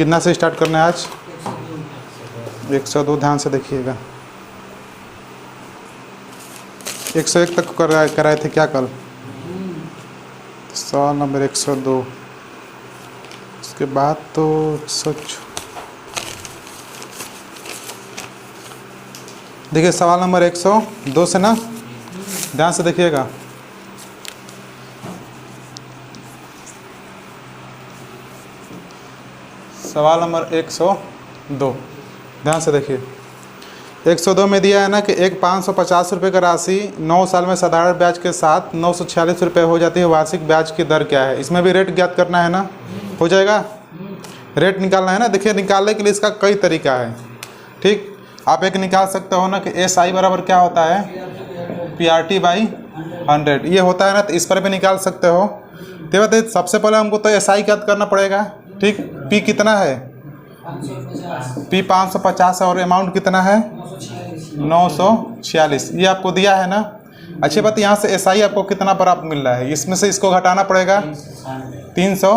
कितना से स्टार्ट करना है आज? 102। ध्यान से देखिएगा। 101 तक कराए थे क्या कल? सवाल नंबर 102। उसके बाद तो देखिए सवाल नंबर 102 से ना, ध्यान से देखिएगा। सवाल नंबर 102, ध्यान से देखिए। 102 में दिया है ना कि एक 550 रुपये का राशि 9 साल में साधारण ब्याज के साथ 946 रुपये हो जाती है, वार्षिक ब्याज की दर क्या है? इसमें भी रेट ज्ञात करना है ना, हो जाएगा। रेट निकालना है ना। देखिए निकालने के लिए इसका कई तरीका है, ठीक। आप एक निकाल सकते हो ना कि SI बराबर क्या होता है, PRT/100, ये होता है ना, तो इस पर भी निकाल सकते हो। तो बताइए सबसे पहले हमको तो SI ज्ञात करना पड़ेगा, ठीक। P कितना है? P 550 है और अमाउंट कितना है? 946। ये आपको दिया है ना। अच्छी बात, यहाँ से SI आपको कितना प्राप्त मिल रहा है, इसमें से इसको घटाना पड़ेगा 300,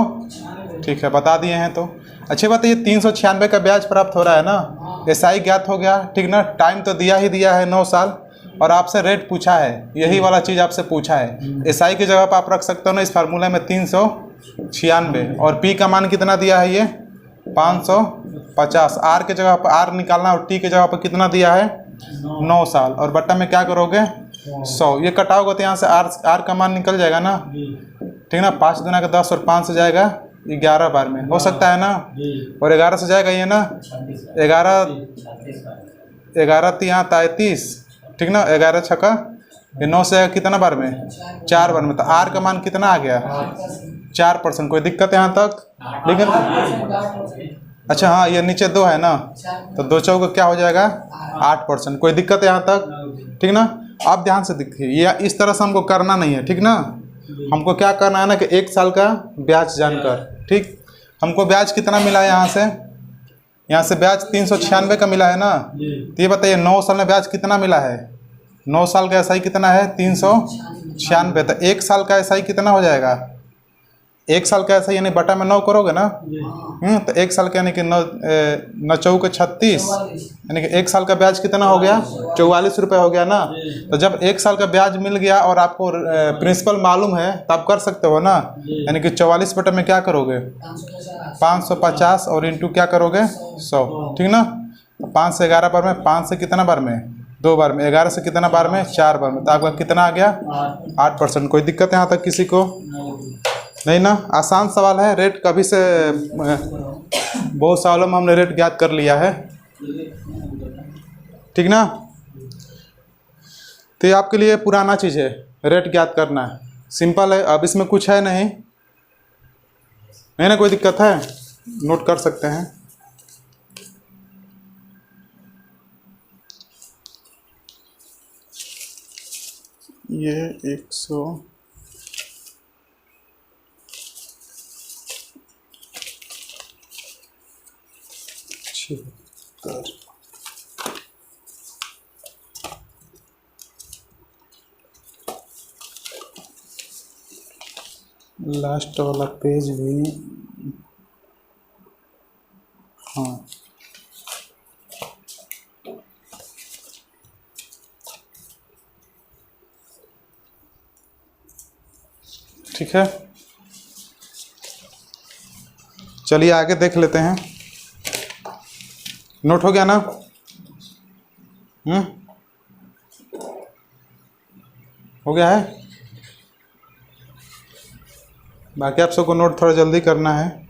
ठीक है, बता दिए हैं। तो अच्छी बात है, ये 396 का ब्याज प्राप्त हो रहा है ना। SI ज्ञात हो गया, ठीक ना। टाइम तो दिया ही दिया है 9 साल, और आपसे रेट पूछा है, यही वाला चीज़ आपसे पूछा है। SI की जगह पर आप रख सकते हो ना इस फार्मूले में 396, और P का मान कितना दिया है, ये 550। R के जगह पर R निकालना, और T के जगह पर कितना दिया है, 9 साल, और बट्टा में क्या करोगे, 100। ये कटाओगे तो यहाँ से R का मान निकल जाएगा ना, ठीक ना। 5 दूना का 10 और 5 से जाएगा 11 बार में, हो सकता है ना। और 11 से जाएगा ये ना, 11 तिया 33, ठीक ना। 11 छक्का, ये 9 से कितना बार में, 4 बार में। तो R का मान कितना आ गया, 4%। कोई दिक्कत यहाँ तक? लेकिन अच्छा हाँ, ये नीचे 2 है ना, तो 2 चौक क्या हो जाएगा, 8%। कोई दिक्कत यहाँ तक, ठीक ना। आप ध्यान से देखिए, ये इस तरह से हमको करना नहीं है, ठीक ना। हमको क्या करना है ना कि 1 साल का ब्याज जानकर, ठीक। हमको ब्याज कितना मिला है यहाँ से ब्याज 396 का मिला है ना। तो ये बताइए 9 साल में ब्याज कितना मिला है? 9 साल का SI कितना है, 396। तो 1 साल का SI कितना हो जाएगा? 1 साल का SI यानी बटा में 9 करोगे ना, तो 1 साल का यानी कि 9 चौक 36, यानी कि 1 साल का ब्याज कितना हो गया, 44 रुपये हो गया ना। तो जब 1 साल का ब्याज मिल गया और आपको प्रिंसिपल मालूम है, तो आप कर सकते हो ना। यानी कि 44 बटे में क्या करोगे, 550, और इंटू क्या करोगे, 100, ठीक ना। 5 से 11 बार में, 5 से कितना बार में, 2 बार में, 11 से कितना बार में, 4 बार में। तो आपका कितना आ गया, 8%। कोई दिक्कत यहाँ तक किसी को नहीं ना। आसान सवाल है। रेट कभी से बहुत सालों में हमने रेट ज्ञात कर लिया है, ठीक ना। तो ये आपके लिए पुराना चीज़ है, रेट ज्ञात करना है, सिंपल है। अब इसमें कुछ है नहीं ना, कोई दिक्कत है, नोट कर सकते हैं। ये 100 लास्ट वाला पेज भी, हाँ ठीक है। चलिए आगे देख लेते हैं। नोट हो गया ना? हो गया है। बाकी आप सबको नोट थोड़ा जल्दी करना है।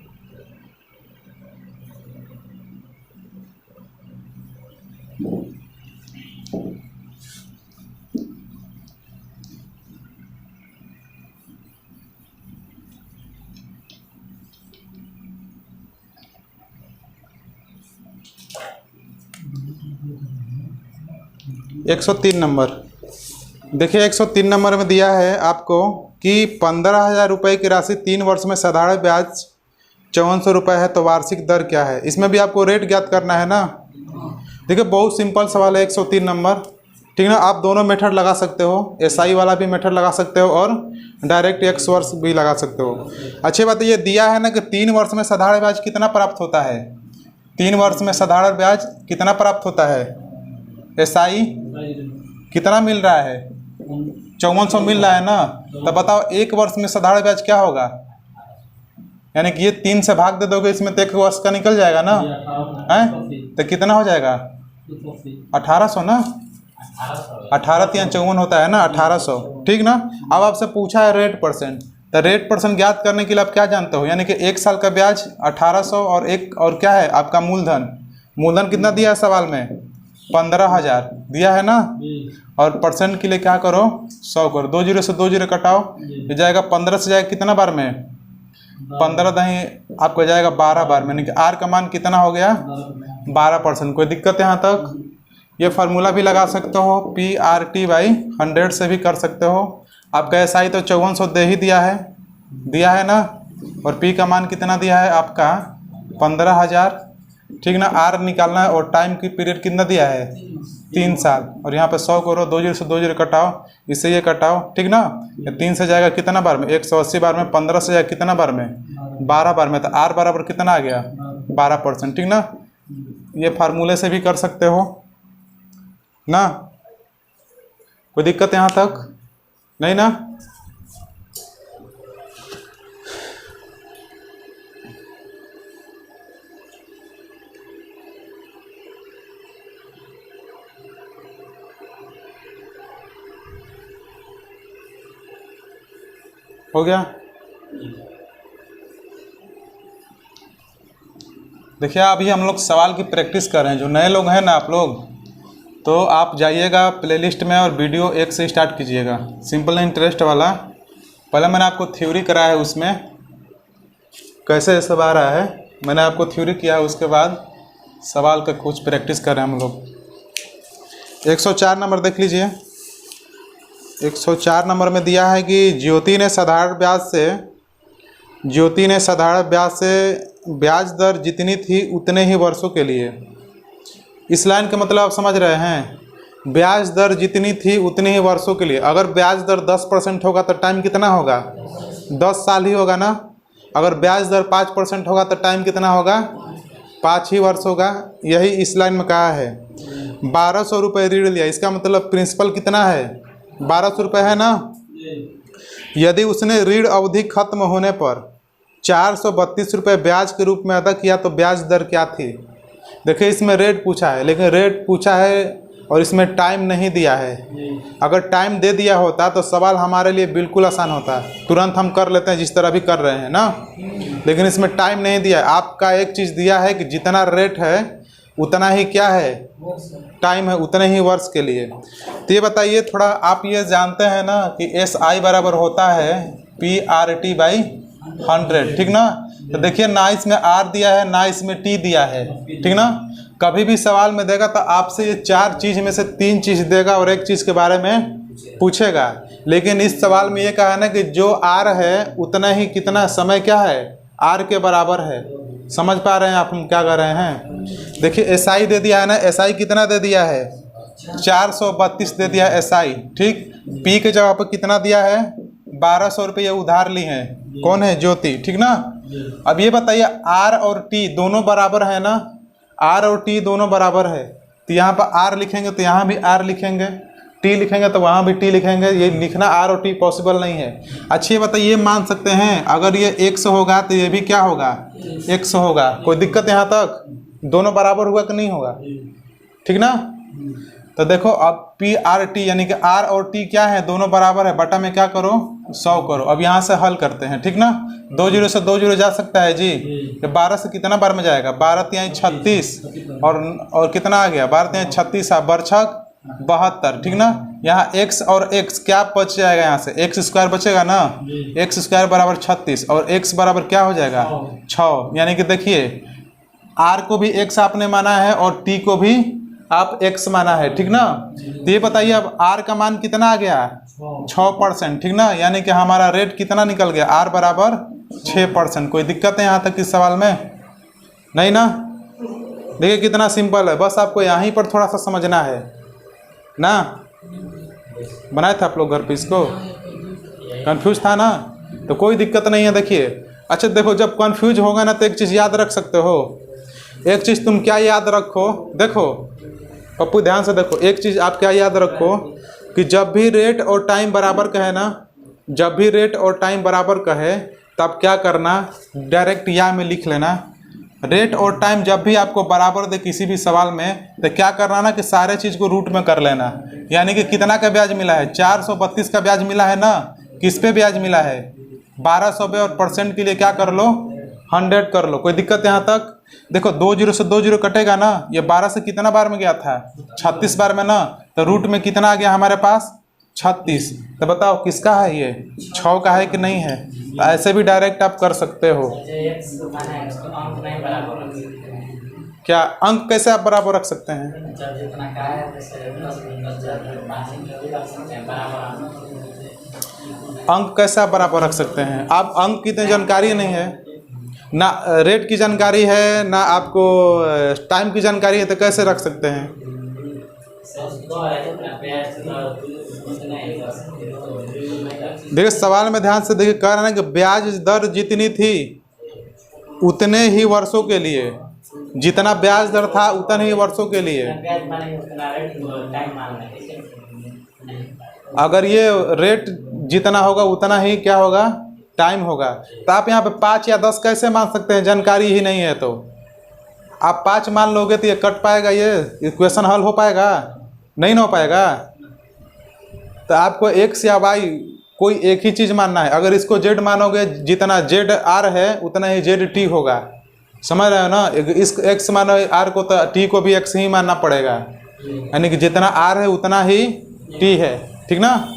एक 103 नंबर देखिए, 103 नंबर में दिया है आपको कि 15,000 रुपये की राशि 3 वर्ष में साधारण ब्याज 5400 रुपये है, तो वार्षिक दर क्या है? इसमें भी आपको रेट ज्ञात करना है ना। देखिए बहुत सिंपल सवाल है। 103 नंबर ठीक ना। आप दोनों मेथड लगा सकते हो, एसआई वाला भी मेथड लगा सकते हो और डायरेक्ट x वर्ष भी लगा सकते हो। अच्छी बात ये दिया है ना कि 3 वर्ष में साधारण ब्याज कितना प्राप्त होता है, 3 वर्ष में साधारण ब्याज कितना प्राप्त होता है, एसआई कितना मिल रहा है, 5400 मिल रहा है ना। तो बताओ 1 वर्ष में साधारण ब्याज क्या होगा, यानी कि ये 3 से भाग दे दोगे इसमें तो 1 वर्ष का निकल जाएगा ना, है तो कितना हो जाएगा 1800 ना, 18 या 54 होता है ना 1800, ठीक ना। अब आपसे पूछा है रेट परसेंट, तो रेट परसेंट ज्ञात करने के लिए आप क्या जानते हो, यानी कि 1 साल का ब्याज 1800 और एक और क्या है आपका मूलधन, मूलधन कितना दिया है सवाल में 15,000 दिया है ना। और परसेंट के लिए क्या करो 100 करो, 2 जीरो से 2 जीरो कटाओ, ये जाएगा 15 से जाएगा कितना बार में 15 दही आपको जाएगा 12 बार में, यानी कि आर का मान कितना हो गया 12%। कोई दिक्कत यहाँ तक। ये फार्मूला भी लगा सकते हो, PRT/100 से भी कर सकते हो। आपका एसआई तो 5400 दे ही दिया है ना, और पी का मान कितना दिया है आपका 15,000, ठीक ना। आर निकालना है और टाइम की पीरियड कितना दिया है 3 साल, और यहाँ पे 100 करो, 2 जीरो से 2 जीरो कटाओ, इससे ये कटाओ, ठीक ना। 3 से जाएगा कितना बार में 180 बार में, 15 से जाएगा कितना बार में 12 बार में, तो आर बराबर कितना आ गया 12%, ठीक ना। ये फार्मूले से भी कर सकते हो ना, कोई दिक्कत यहाँ तक नहीं ना। हो गया। देखिए अभी हम लोग सवाल की प्रैक्टिस कर रहे हैं, जो नए लोग हैं ना आप लोग, तो आप जाइएगा प्लेलिस्ट में और वीडियो 1 से स्टार्ट कीजिएगा, सिंपल इंटरेस्ट वाला। पहले मैंने आपको थ्योरी कराया है, उसमें कैसे सब आ रहा है मैंने आपको थ्योरी किया है, उसके बाद सवाल का कुछ प्रैक्टिस कर रहे हैं हम लोग। 104 नंबर देख लीजिए। 104 नंबर में दिया है कि ज्योति ने साधारण ब्याज से ब्याज दर जितनी थी उतने ही वर्षों के लिए। इस लाइन का मतलब आप समझ रहे हैं, ब्याज दर जितनी थी उतने ही वर्षों के लिए। अगर ब्याज दर 10% होगा तो टाइम कितना होगा 10 साल ही होगा ना। अगर ब्याज दर 5% होगा तो टाइम कितना होगा 5 ही वर्ष होगा। यही इस लाइन में कहा है। 1200 रुपये ऋण लिया, इसका मतलब प्रिंसिपल कितना है 1200 रुपये है ना। यदि उसने ऋण अवधि खत्म होने पर 432 रुपये ब्याज के रूप में अदा किया तो ब्याज दर क्या थी। देखिए इसमें रेट पूछा है, लेकिन रेट पूछा है और इसमें टाइम नहीं दिया है। अगर टाइम दे दिया होता तो सवाल हमारे लिए बिल्कुल आसान होता, तुरंत हम कर लेते हैं जिस तरह भी कर रहे हैं ना। लेकिन इसमें टाइम नहीं दिया है। आपका एक चीज़ दिया है कि जितना रेट है उतना ही क्या है टाइम है, उतने ही वर्ष के लिए। तो ये बताइए थोड़ा, आप ये जानते हैं ना कि SI बराबर होता है PRT/100, ठीक ना। तो देखिए ना इसमें R दिया है ना इसमें T दिया है, ठीक ना। कभी भी सवाल में देगा तो आपसे ये 4 चीज़ में से 3 चीज़ देगा और एक चीज़ के बारे में पूछेगा। लेकिन इस सवाल में ये कहा है ना कि जो R है उतना ही कितना समय क्या है R के बराबर है। समझ पा रहे हैं आप हम क्या कर रहे हैं। देखिए SI दे दिया है ना, SI कितना दे दिया है 432 दे दिया है SI, ठीक। P के जगह पर कितना दिया है 1200 रुपये उधार ली हैं, कौन है ज्योति, ठीक ना। अब ये बताइए R और T दोनों बराबर है ना, R और T दोनों बराबर है, तो यहाँ पर R लिखेंगे तो यहाँ भी R लिखेंगे, T लिखेंगे तो वहाँ भी T लिखेंगे। ये लिखना R और T पॉसिबल नहीं है। अच्छी बताइए, ये मान सकते हैं अगर ये 100 होगा तो ये भी क्या होगा 100 होगा। कोई दिक्कत यहाँ तक, दोनों बराबर हुआ कि नहीं होगा, ठीक ना। तो देखो अब PRT यानी कि R और T क्या है दोनों बराबर है, बटा में क्या करो 100 करो। अब यहाँ से हल करते हैं, ठीक ना। 2 जीरो से 2 जीरो जा सकता है जी। 12 से कितना बार में जाएगा 12 तिहाई 36 और कितना आ गया 12 तिहाई 36 बरछक 72, ठीक ना। यहाँ x और x क्या बच जाएगा, यहाँ से x स्क्वायर बचेगा ना, x स्क्वायर बराबर 36 और x बराबर क्या हो जाएगा 6। यानी कि देखिए R को भी x आपने माना है और T को भी आप x माना है, ठीक ना। तो ये बताइए अब R का मान कितना आ गया 6%, ठीक ना। यानी कि हमारा रेट कितना निकल गया R बराबर 6%। कोई दिक्कत है यहाँ तक इस सवाल में नहीं ना। देखिए कितना सिंपल है, बस आपको यहीं पर थोड़ा सा समझना है ना। बनाए थे आप लोग घर पे इसको? कंफ्यूज था ना? तो कोई दिक्कत नहीं है। देखिए, अच्छा देखो, जब कंफ्यूज होगा ना तो एक चीज़ याद रख सकते हो। एक चीज़ तुम क्या याद रखो, देखो पप्पू ध्यान से देखो, एक चीज़ आप क्या याद रखो कि जब भी रेट और टाइम बराबर कहे ना, जब भी रेट और टाइम बराबर कहे तब क्या करना, डायरेक्ट या में लिख लेना। रेट और टाइम जब भी आपको बराबर दे किसी भी सवाल में, तो क्या करना ना कि सारे चीज़ को रूट में कर लेना। यानी कि कितना का ब्याज मिला है, 432 का ब्याज मिला है ना, किस पे ब्याज मिला है, 1200 पे, और परसेंट के लिए क्या कर लो, 100 कर लो। कोई दिक्कत यहाँ तक? देखो 2 जीरो से 2 जीरो कटेगा ना, ये 12 से कितना बार में गया था, 36 बार में ना, तो रूट में कितना आ गया हमारे पास, 36। तो बताओ किसका है ये, 6 का है कि नहीं है? तो ऐसे भी डायरेक्ट आप कर सकते हो। क्या अंक कैसे आप बराबर रख सकते हैं? अंक कैसे आप बराबर रख सकते हैं? आप अंक की तो जानकारी नहीं है ना, रेट की जानकारी है ना, आपको टाइम की जानकारी है, तो कैसे रख सकते हैं? देखिए सवाल में ध्यान से देखिए, कह रहे हैं कि ब्याज दर जितनी थी उतने ही वर्षों के लिए, जितना ब्याज दर था उतने ही वर्षों के लिए। अगर ये रेट जितना होगा उतना ही क्या होगा, टाइम होगा। तो आप यहाँ पे 5 या 10 कैसे मान सकते हैं, जानकारी ही नहीं है तो? आप 5 मान लोगे तो ये कट पाएगा, ये इक्वेशन हल हो पाएगा? नहीं ना हो पाएगा। तो आपको x या y कोई एक ही चीज़ मानना है। अगर इसको z मानोगे, जितना z r है उतना ही z t होगा। समझ रहे हो ना? इस x मानो r को, तो t को भी x ही मानना पड़ेगा। यानी कि जितना r है उतना ही t है, ठीक ना?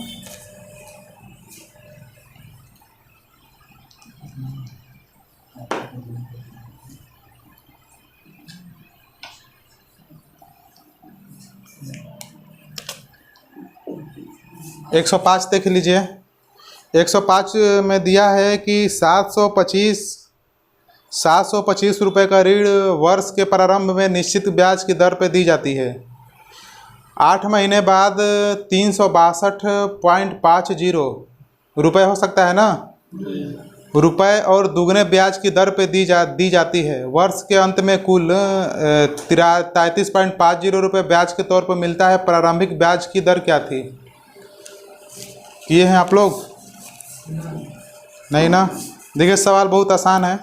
एक 105 देख लीजिए। 105 में दिया है कि 725 रुपये का ऋण वर्ष के प्रारंभ में निश्चित ब्याज की दर पर दी जाती है। 8 महीने बाद 362.50 रुपये हो सकता है ना, रुपए और दुगने ब्याज की दर पे दी जाती है। वर्ष के अंत में कुल 33.50 रुपये ब्याज के तौर पर मिलता है। प्रारंभिक ब्याज की दर क्या थी? किए हैं आप लोग? नहीं ना? देखिए सवाल बहुत आसान है,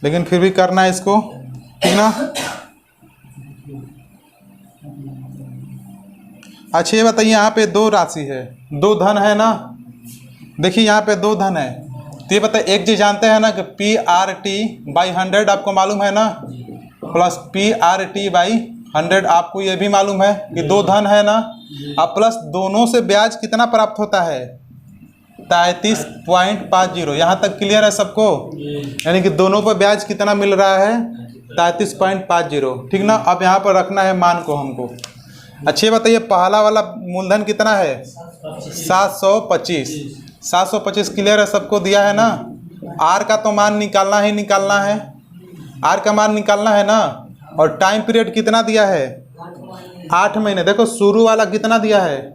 लेकिन फिर भी करना है इसको, ठीक ना? अच्छा ये बताइए, यहाँ पे 2 राशि है, 2 धन है ना। देखिए यहाँ पे 2 धन है, तो ये बताइए, एक चीज जानते हैं ना कि PRT/100 आपको मालूम है ना, प्लस PRT/100 आपको ये भी मालूम है कि 2 धन है ना। अब प्लस दोनों से ब्याज कितना प्राप्त होता है, 33.50। यहाँ तक क्लियर है सबको? यानी कि दोनों पर ब्याज कितना मिल रहा है, 33.50, ठीक ना? अब यहाँ पर रखना है मान को हमको। अच्छे बताइए, पहला वाला मूलधन कितना है, 725 क्लियर है सबको? दिया है ना। आर का तो मान निकालना ही निकालना है, आर का मान निकालना है ना। और टाइम पीरियड कितना दिया है, 8 महीने। देखो शुरू वाला कितना दिया है,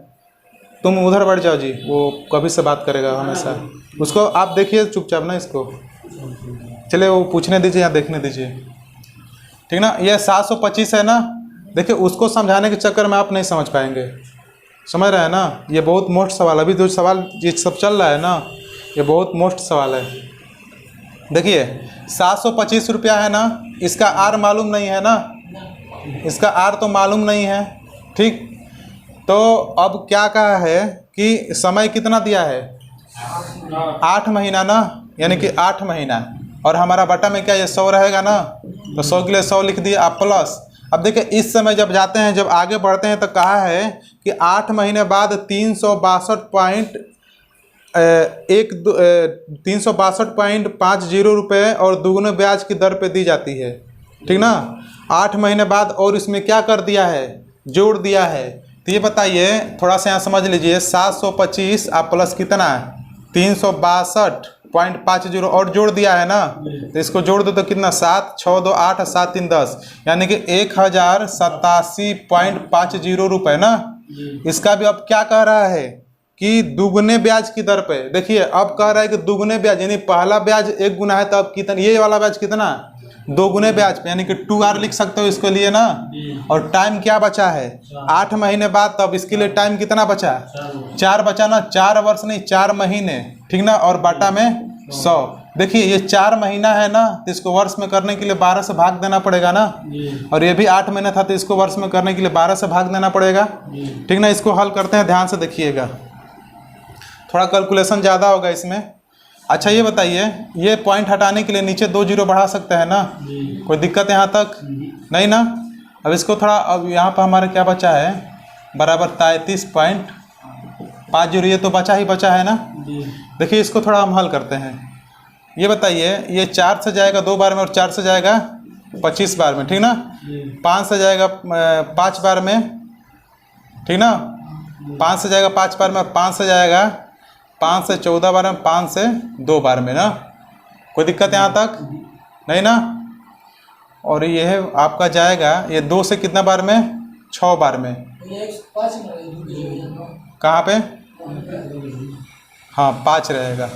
तुम उधर बढ़ जाओ जी, वो कभी से बात करेगा हमेशा, उसको आप देखिए चुपचाप ना, इसको चले वो पूछने दीजिए या देखने दीजिए, ठीक ना? ये 725 है ना। देखिए उसको समझाने के चक्कर में आप नहीं समझ पाएंगे, समझ रहे हैं ना? ये बहुत मोस्ट सवाल, अभी जो सवाल ये सब चल रहा है ना, ये बहुत मोस्ट सवाल है। देखिए 725 रुपया है ना, इसका आर मालूम नहीं है ना, इसका आर तो मालूम नहीं है, ठीक? तो अब क्या कहा है कि समय कितना दिया है, 8 महीना ना, यानी कि 8 महीना, और हमारा बटा में क्या ये 100 रहेगा ना, तो 100 के लिए 100 लिख दिए आप प्लस। अब देखिए इस समय जब जाते हैं, जब आगे बढ़ते हैं, तो कहा है कि 8 महीने बाद 362.50 रुपये और दुगने ब्याज की दर पे दी जाती है, ठीक ना? 8 महीने बाद, और इसमें क्या कर दिया है, जोड़ दिया है। तो ये बताइए, थोड़ा सा यहाँ समझ लीजिए, 725 आप प्लस कितना, 362.50 और जोड़ दिया है ना, तो इसको जोड़ दो तो कितना, 7 6 2 8 7 3 10, यानी कि 1087.50 रुपये ना। इसका भी अब क्या कह रहा है कि दुगने ब्याज की दर पे। देखिए अब कह रहा है कि दुगने ब्याज, यानी पहला ब्याज 1 गुना है तो अब कितना, ये वाला ब्याज कितना, 2 गुने ब्याज पे, यानी कि 2R लिख सकते हो इसके लिए ना। और टाइम क्या बचा है, 8 महीने बाद, तब इसके लिए टाइम कितना बचा, 4 बचा ना, 4 वर्ष नहीं 4 महीने, ठीक ना। और बाटा में 100। देखिए ये 4 महीना है ना, तो इसको वर्ष में करने के लिए 12 से भाग देना पड़ेगा ना। और ये भी 8 महीना था तो इसको वर्ष में करने के लिए 12 से भाग देना पड़ेगा, ठीक ना। इसको हल करते हैं, ध्यान से देखिएगा, थोड़ा कैलकुलेशन ज़्यादा होगा इसमें। अच्छा ये बताइए, ये पॉइंट हटाने के लिए नीचे 2 जीरो बढ़ा सकते हैं ना, कोई दिक्कत यहाँ तक नहीं ना। अब इसको थोड़ा, अब यहाँ पर हमारे क्या बचा है, बराबर 33.50, ये तो बचा ही बचा है ना। देखिए इसको थोड़ा हम हल करते हैं। ये बताइए, ये 4 से जाएगा 2 बार में और 4 से जाएगा 25 बार में, ठीक ना। 5 से जाएगा 5 बार में, ठीक ना। 5 से जाएगा 5 बार में, 5 से जाएगा 5 से 14 बार में, 5 से 2 बार में ना। कोई दिक्कत यहाँ तक नहीं ना। और यह आपका जाएगा ये 2 से कितना बार में, 6 बार में, कहाँ पे, हाँ 5 रहेगा,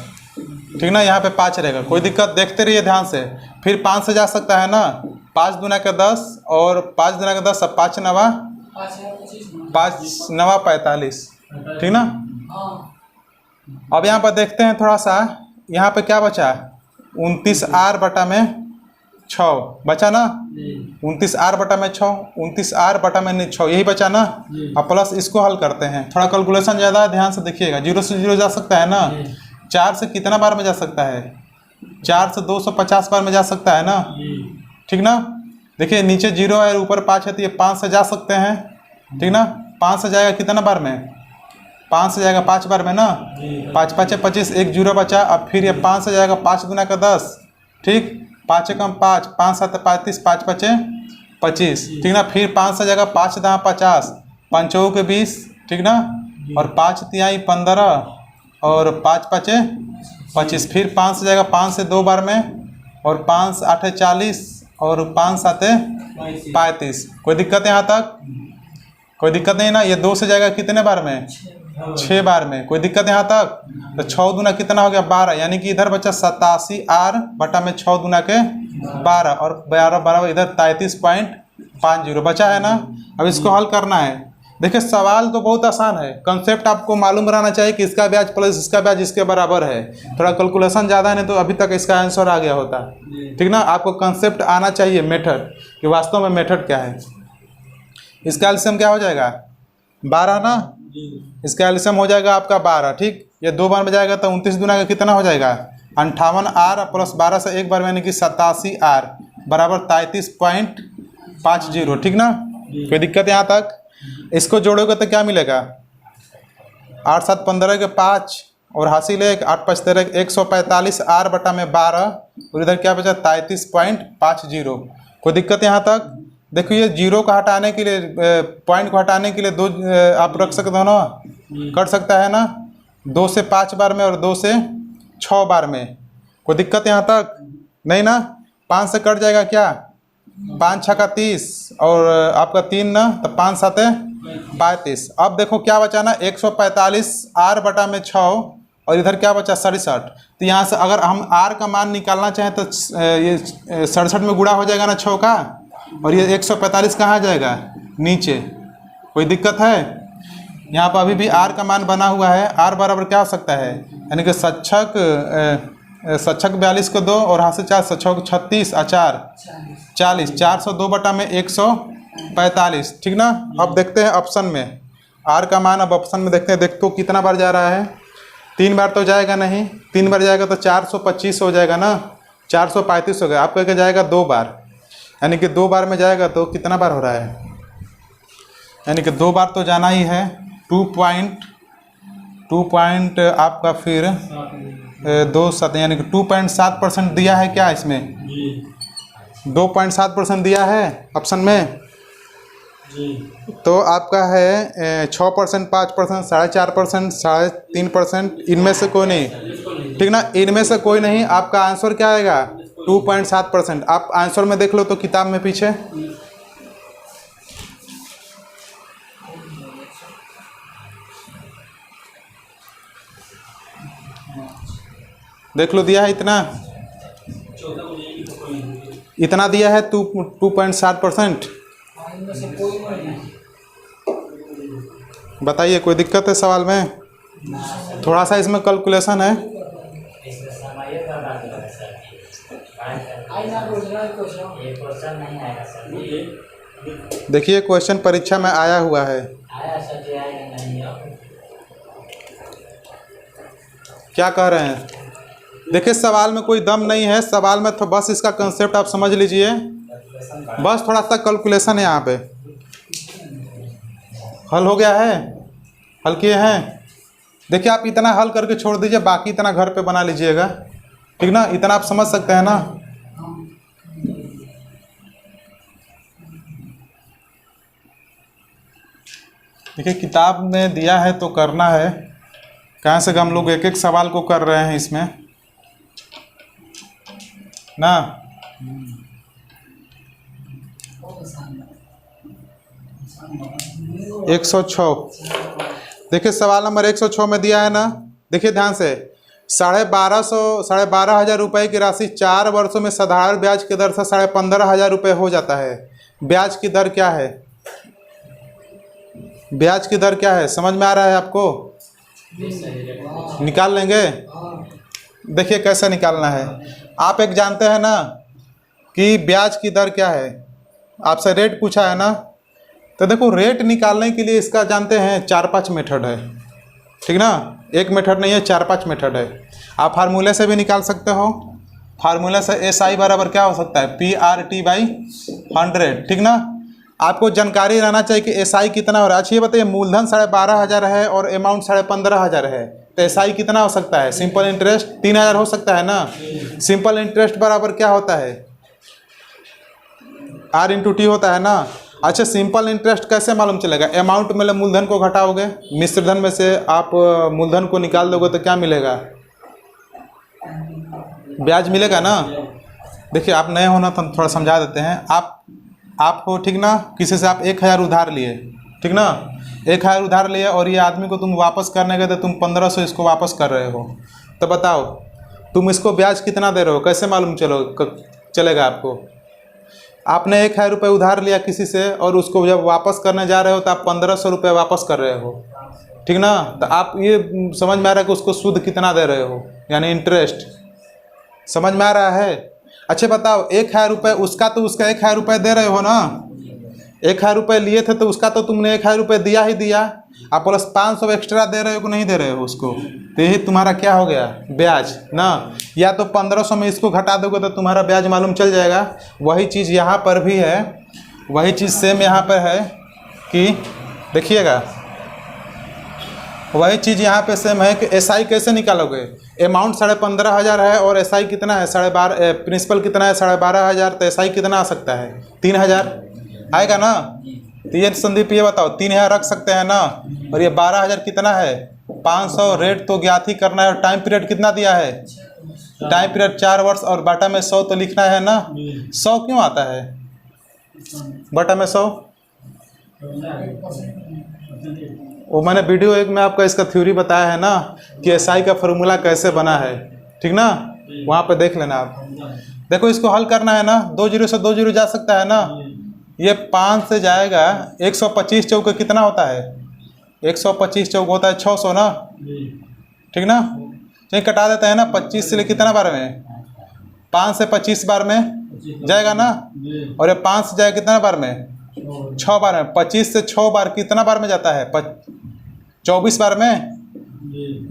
ठीक ना। यहाँ पे 5 रहेगा, कोई दिक्कत, देखते रहिए ध्यान से। फिर 5 से जा सकता है ना, 5 दूना का 10 और 5 दूना का 10, अब 5 नवा 45, ठीक ना। अब यहाँ पर देखते हैं थोड़ा सा, यहाँ पे क्या बचा, 29R बटा में 6 बचा ना, 29R बटा में 6, 29R बटा में 6, यही बचा ना। अब प्लस इसको हल करते हैं, थोड़ा कैलकुलेशन ज़्यादा है, ध्यान से देखिएगा। 0 से 0 जा सकता है ना, 4 से कितना बार में जा सकता है, 4 से 250 बार में जा सकता है ना, ठीक ना। देखिए नीचे 0 है, ऊपर 5 है, तो ये 5 से जा सकते हैं, ठीक ना। 5 से जाएगा कितना बार में, 5 से जाएगा 5 बार में ना, 5 5 25, 1 जीरो बचा। अब फिर ये 5 से जाएगा 5 गुना का 10, ठीक, 5 कम 5, 5 7 35, 5 5 25, ठीक ना। फिर 5 से जाएगा 5 10 50, 5 चौके 20, ठीक ना। और 5 तिहाई 15 और 5 5 25। फिर 5 से जाएगा 5 से 2 बार में, और 5 8 40 और 5 7 35। कोई दिक्कत यहाँ तक, कोई दिक्कत नहीं ना। ये 2 से जाएगा कितने बार में, 6 बार में, कोई दिक्कत यहाँ तक। तो 6 दूना कितना हो गया, 12, यानी कि इधर बचा 87R बटा में 6 दूना के 12, और 12 बराबर इधर 33.50 बचा है ना। अब इसको हल करना है। देखिए सवाल तो बहुत आसान है, कंसेप्ट आपको मालूम रहना चाहिए कि इसका ब्याज प्लस इसका ब्याज इसके बराबर है। थोड़ा कैलकुलेशन ज़्यादा है, नहीं तो अभी तक इसका आंसर आ गया होता, ठीक ना। आपको कंसेप्ट आना चाहिए, मेथड, कि वास्तव में मेथड क्या है। इसका एलसीएम क्या हो जाएगा, 12 ना, इसका एलसीएम हो जाएगा आपका 12, ठीक। ये 2 बार में जाएगा तो 29 दूना का कितना हो जाएगा, 58R प्लस 12 से 1 बार में, यानी कि 87R बराबर 33.50, ठीक ना। कोई दिक्कत यहाँ तक। इसको जोड़ोगे तो क्या मिलेगा, 8 7 15 के 5 और हासिल 1, 8 5 13, 145R बटा में 12, और इधर क्या बचा 33.50। कोई दिक्कत यहाँ तक। देखो ये जीरो को हटाने के लिए, पॉइंट को हटाने के लिए 2 आप रख सकते हो ना, कर सकता है ना, 2 से 5 बार में और 2 से 6 बार में। कोई दिक्कत यहाँ तक नहीं ना। 5 से कट जाएगा क्या, 5 6 30 और आपका 3 ना, तो 5 7 35। अब देखो क्या बचा ना, 145R बटा में 6, और इधर क्या बचा 67। तो यहाँ से अगर हम R का मान निकालना चाहें तो ये 67 में गुणा हो जाएगा ना 6 का, और ये 145 कहाँ जाएगा, नीचे। कोई दिक्कत है। यहाँ पर अभी भी R का मान बना हुआ है। R बराबर क्या हो सकता है, यानी कि सच्छक 42 को 2 और हाथ से 4, 36 4 40, 402 बटा में 145, ठीक ना। अब देखते हैं ऑप्शन में R का मान, अब ऑप्शन में देखते हैं, देखो कितना बार जा रहा है। 3 बार तो जाएगा नहीं, 3 बार जाएगा तो 425 हो जाएगा ना, 435 हो गया। आपका क्या जाएगा 2 बार, यानी कि 2 बार में जाएगा तो कितना बार हो रहा है, यानी कि 2 बार तो जाना ही है। 2 पॉइंट आपका फिर 2 यानी कि 2.7% दिया है क्या इसमें, 2.7% दिया है ऑप्शन में। तो आपका है 6%, 5%, 4.5%, 3.5%, इनमें से कोई नहीं, ठीक ना। इनमें से कोई नहीं। आपका आंसर क्या आएगा, 2.7%। आप आंसर में देख लो तो किताब में पीछे, देख लो दिया है इतना, इतना दिया है 2.7%। बताइए कोई दिक्कत है सवाल में? थोड़ा सा इसमें कैलकुलेशन है। देखिए क्वेश्चन परीक्षा में आया हुआ है। क्या कह रहे हैं? देखिए सवाल में कोई दम नहीं है, सवाल में तो बस इसका कंसेप्ट आप समझ लीजिए, बस थोड़ा सा कैलकुलेशन है यहाँ पे। हल हो गया है? हल किए हैं? देखिए आप इतना हल करके छोड़ दीजिए, बाकी इतना घर पे बना लीजिएगा, ठीक ना? इतना आप समझ सकते हैं ना? देखिए किताब में दिया है तो करना है, कहाँ से हम लोग एक एक सवाल को कर रहे हैं इसमें ना। एक 106, देखिए सवाल नंबर 106 में दिया है ना, देखिए ध्यान से। 12,500 रुपये की राशि 4 वर्षों में साधारण ब्याज की दर से 15,500 रुपये हो जाता है। ब्याज की दर क्या है? ब्याज की दर क्या है? समझ में आ रहा है आपको? निकाल लेंगे? देखिए कैसे निकालना है। आप एक जानते हैं ना कि ब्याज की दर क्या है, आपसे रेट पूछा है ना, तो देखो रेट निकालने के लिए इसका जानते हैं 4-5 मेथड है, ठीक ना? एक मेथड नहीं है, 4-5 मेथड है। आप फार्मूले से भी निकाल सकते हो। फार्मूले से SI बराबर क्या हो सकता है? PRT/100, ठीक ना? आपको जानकारी रहना चाहिए कि SI कितना हो रहा है। अच्छा ये बताइए, मूलधन 12,500 है और अमाउंट 15,500 है, तो SI कितना हो सकता है? सिंपल इंटरेस्ट 3,000 हो सकता है ना। सिंपल इंटरेस्ट बराबर क्या होता है? R/T होता है ना। अच्छा सिंपल इंटरेस्ट कैसे मालूम चलेगा? अमाउंट में मूलधन को घटाओगे, मिश्र धन में से आप मूलधन को निकाल दोगे तो क्या मिलेगा? ब्याज मिलेगा ना। देखिए आप नए हो ना तो हम थोड़ा समझा देते हैं। आप हो, ठीक ना? किसी से आप 1,000 उधार लिए, ठीक ना? 1,000 उधार लिए और ये आदमी को तुम वापस करने गए तो तुम 1,500 इसको वापस कर रहे हो, तो बताओ तुम इसको ब्याज कितना दे रहे हो? कैसे मालूम चलेगा आपको? आपने 1,000 रुपये उधार लिया किसी से और उसको जब वापस करने जा रहे हो तो आप 1,500 रुपये वापस कर रहे हो, ठीक ना? तो आप ये समझ में आ रहा है कि उसको सूद कितना दे रहे हो, यानी इंटरेस्ट। समझ में आ रहा है? अच्छा बताओ 1,000 रुपये उसका, तो उसका 1,000 रुपये दे रहे हो ना। 1,000 रुपये लिए थे तो उसका तो तुमने 1,000 रुपये दिया ही दिया, आप प्लस 500 एक्स्ट्रा दे रहे हो कि नहीं दे रहे हो उसको, तो यही तुम्हारा क्या हो गया? ब्याज ना। या तो 1,500 में इसको घटा दोगे तो तुम्हारा ब्याज मालूम चल जाएगा। वही चीज़ यहाँ पर भी है, वही चीज़ सेम यहाँ पर है कि देखिएगा, वही चीज़ यहाँ पे सेम है कि SI कैसे निकालोगे? अमाउंट 15,500 है और SI कितना है? 12,500। प्रिंसिपल कितना है? 12,500, तो SI कितना आ सकता है? 3,000 आएगा ना। तो ये संदीप ये बताओ 3,000 रख सकते हैं ना, और ये 12,000 कितना है? 500। रेट तो ज्ञात ही करना है, और टाइम पीरियड कितना दिया है? टाइम पीरियड 4 वर्ष, और बाटा में 100 तो लिखना है ना। 100 क्यों आता है बाटा में 100? वो मैंने वीडियो एक में आपका इसका थ्योरी बताया है ना कि SI का फॉर्मूला कैसे बना है, ठीक ना? वहाँ पे देख लेना आप। देखो इसको हल करना है ना, 2 जीरो से 2 जीरो जा सकता है ना। ये 5 से जाएगा, 125 चौके कितना होता है? 125 चौक होता है 600 ना, ठीक ना? चलिए कटा देते हैं ना। 25 से कितना बार में? 5 से 25 बार में जाएगा ना, और ये 5 से जाएगा कितना बार में? 6 बार में। 25 से 6 बार कितना बार में जाता है? 24 बार में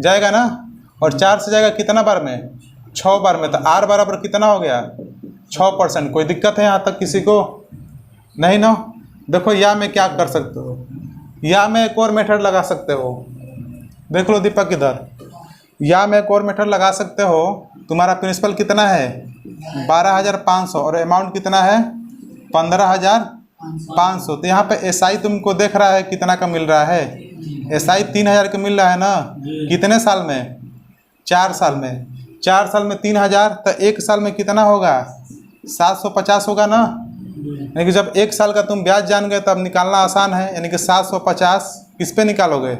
जाएगा ना, और 4 से जाएगा कितना बार में? 6 बार में। तो R बराबर कितना हो गया? 6%। कोई दिक्कत है यहाँ तक किसी को? नहीं ना। देखो या में क्या कर सकते हो, या में एक और मेथड लगा सकते हो। देख लो दीपक इधर, या में एक और मेथड लगा सकते हो। तुम्हारा प्रिंसिपल कितना है? 12,500, और अमाउंट कितना है? 15,500। तो यहाँ पे SI तुमको देख रहा है कितना का मिल रहा है? SI 3,000 का मिल रहा है ना। कितने साल में? 4 साल में। 4 साल में 3,000, तो 1 साल में कितना होगा? 750 होगा ना। यानी कि जब 1 साल का तुम ब्याज जान गए तब निकालना आसान है। यानी कि 750 किस पे निकालोगे?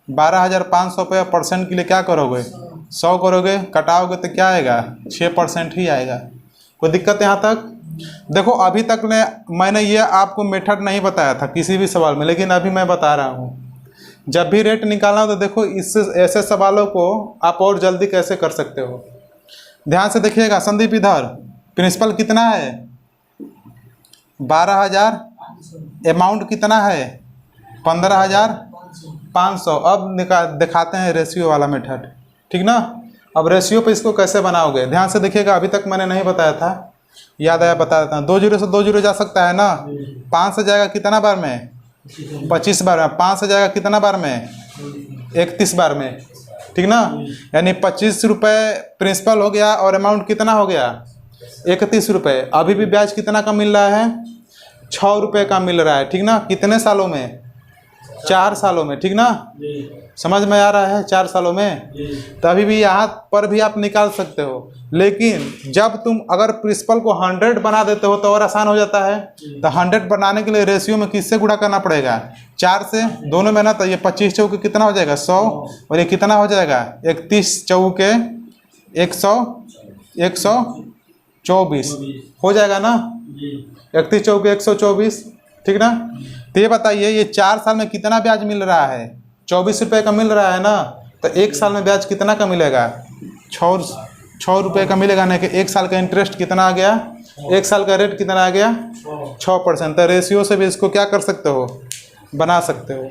12,500 पे। परसेंट के लिए क्या करोगे? 100 करोगे कटाओगे तो क्या आएगा, 6% ही आएगा। कोई दिक्कत यहाँ तक? देखो अभी तक मैंने ये आपको मेथड नहीं बताया था किसी भी सवाल में, लेकिन अभी मैं बता रहा हूँ। जब भी रेट निकालना हो तो देखो इससे ऐसे सवालों को आप और जल्दी कैसे कर सकते हो। ध्यान से देखिएगा संदीप, इधर प्रिंसिपल कितना है 12,000, अमाउंट कितना है 15,500। अब दिखाते हैं रेशियो वाला मेथड, ठीक ना। अब रेशियो पे इसको कैसे बनाओगे, ध्यान से देखिएगा, अभी तक मैंने नहीं बताया था, याद आया बता देता हूँ। 2 जीरो से 2 जीरो जा सकता है ना, 5 से जाएगा कितना बार में, 25 बार में। 5 से जाएगा कितना बार में, 31 बार में, ठीक ना। यानी 25 रुपये प्रिंसिपल हो गया और अमाउंट कितना हो गया 31 रुपये। अभी भी ब्याज कितना का मिल रहा है, 6 रुपये का मिल रहा है, ठीक ना। कितने सालों में, 4 सालों में, ठीक ना। समझ में आ रहा है, 4 सालों में। तभी भी यहाँ पर भी आप निकाल सकते हो, लेकिन जब तुम अगर प्रिंसिपल को 100 बना देते हो तो और आसान हो जाता है। तो 100 बनाने के लिए रेशियो में किससे गुणा करना पड़ेगा, 4 से, दोनों में ना। तो ये 25 चौके कितना हो जाएगा 100, और ये कितना हो जाएगा 31 चौके 124 हो जाएगा ना। 31 चौके 124, ठीक ना। तो ये बताइए ये 4 साल में कितना ब्याज मिल रहा है, 24 रुपये का मिल रहा है ना। तो 1 साल में ब्याज कितना का मिलेगा, 6 रुपये का मिलेगा ना। कि 1 साल का इंटरेस्ट कितना आ गया, 1 साल का रेट कितना आ गया 6%। तो रेशियो से भी इसको क्या कर सकते हो, बना सकते हो।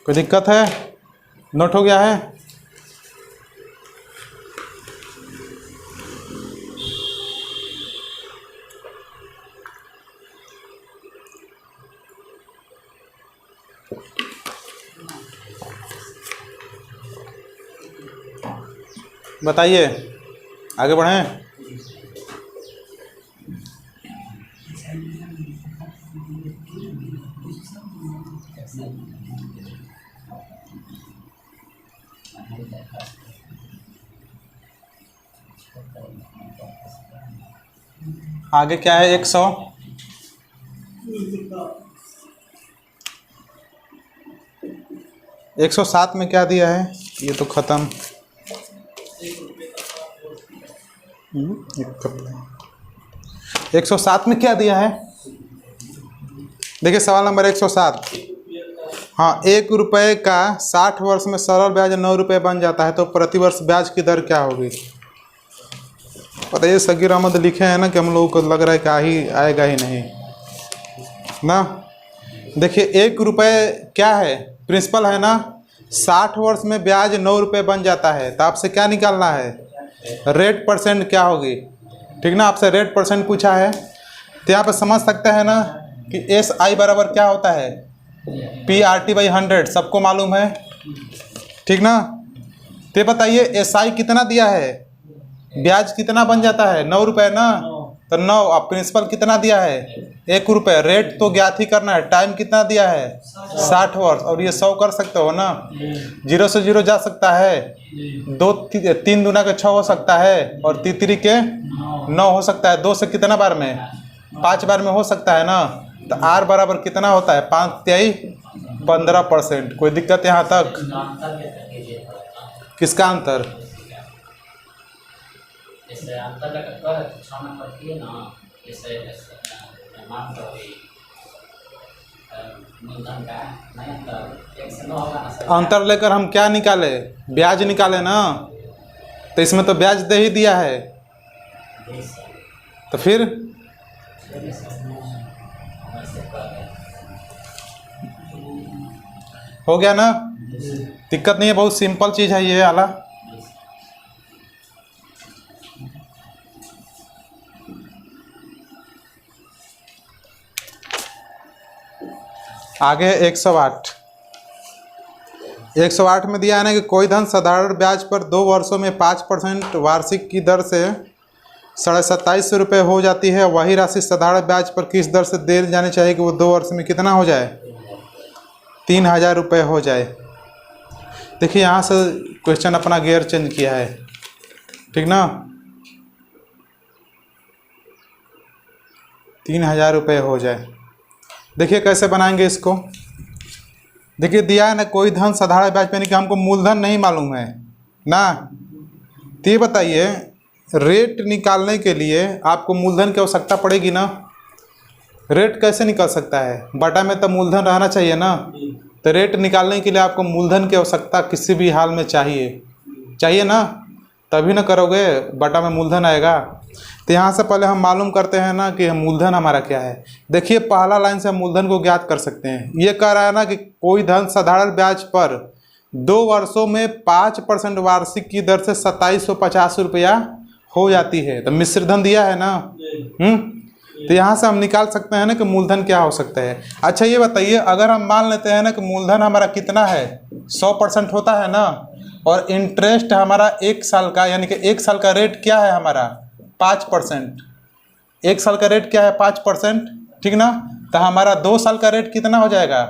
कोई दिक्कत है, नोट हो गया है? बताइए आगे बढ़ें। आगे क्या है, 100, 107 में क्या दिया है, ये तो खत्म। 107 में क्या दिया है, देखिए सवाल नंबर 107। हाँ, 1 रुपये का 60 वर्ष में सरल ब्याज 9 रुपये बन जाता है, तो प्रतिवर्ष ब्याज की दर क्या होगी। पता ये सगीर अहमद लिखे हैं ना कि हम लोगों को लग रहा है क्या ही आएगा ही नहीं ना। देखिए 1 रुपये क्या है, प्रिंसिपल है ना। 60 वर्ष में ब्याज 9 रुपये बन जाता है, तो आपसे क्या निकालना है, रेट परसेंट क्या होगी, ठीक ना। आपसे रेट परसेंट पूछा है, तो यहाँ पे समझ सकते हैं ना कि SI बराबर क्या होता है, PRT/100, सबको मालूम है, ठीक ना। तो बताइए SI कितना दिया है, ब्याज कितना बन जाता है 9 रुपये ना। तो 9, अब प्रिंसिपल कितना दिया है 1 रुपये, रेट तो ज्ञात ही करना है, टाइम कितना दिया है 60 वर्ष, और ये 100 कर सकते हो ना। 0 से 0 जा सकता है, 3 दूना के 6 हो सकता है, और 3 के 9 हो सकता है। 2 से कितना बार में, 5 बार में हो सकता है ना। तो R बराबर कितना होता है, 5 तिहाई 15%। कोई दिक्कत यहाँ तक? किसका अंतर, अंतर लेकर हम क्या निकाले, ब्याज निकाले ना। तो इसमें तो ब्याज दे ही दिया है, तो फिर हो गया ना। दिक्कत नहीं है, बहुत सिंपल चीज़ है ये वाला। आगे 108। 108 में दिया है ना कि कोई धन साधारण ब्याज पर 2 वर्षों में 5% वार्षिक की दर से 27,500 रुपये हो जाती है। वही राशि साधारण ब्याज पर किस दर से दी जानी चाहिए कि वो 2 वर्ष में कितना हो जाए, 3,000 रुपये हो जाए। देखिए यहाँ से क्वेश्चन अपना गियर चेंज किया है, ठीक ना। 3,000 रुपये हो जाए। देखिए कैसे बनाएंगे इसको। देखिए दिया है ना, कोई धन साधारण ब्याज पे, यानी कि हमको मूलधन नहीं मालूम है ना। तो ये बताइए, रेट निकालने के लिए आपको मूलधन की आवश्यकता पड़ेगी ना। रेट कैसे निकल सकता है, बटा में तो मूलधन रहना चाहिए ना। तो रेट निकालने के लिए आपको मूलधन की आवश्यकता किसी भी हाल में चाहिए ना, तभी ना करोगे, बटा में मूलधन आएगा। तो यहाँ से पहले हम मालूम करते हैं ना कि मूलधन हमारा क्या है। देखिए पहला लाइन से हम मूलधन को ज्ञात कर सकते हैं। ये कह रहा है ना कि कोई धन साधारण ब्याज पर 2 वर्षों में 5% वार्षिक की दर से 2750 रुपया हो जाती है। तो मिश्र धन दिया है ना। तो यहाँ से हम निकाल सकते हैं ना कि मूलधन क्या हो सकता है। अच्छा ये बताइए, अगर हम मान लेते हैं ना कि मूलधन हमारा कितना है, 100% होता है ना, और इंटरेस्ट हमारा 1 साल का, यानी कि 1 साल का रेट क्या है हमारा 5%। 1 साल का रेट क्या है 5%, ठीक ना। तो हमारा 2 साल का रेट कितना हो जाएगा,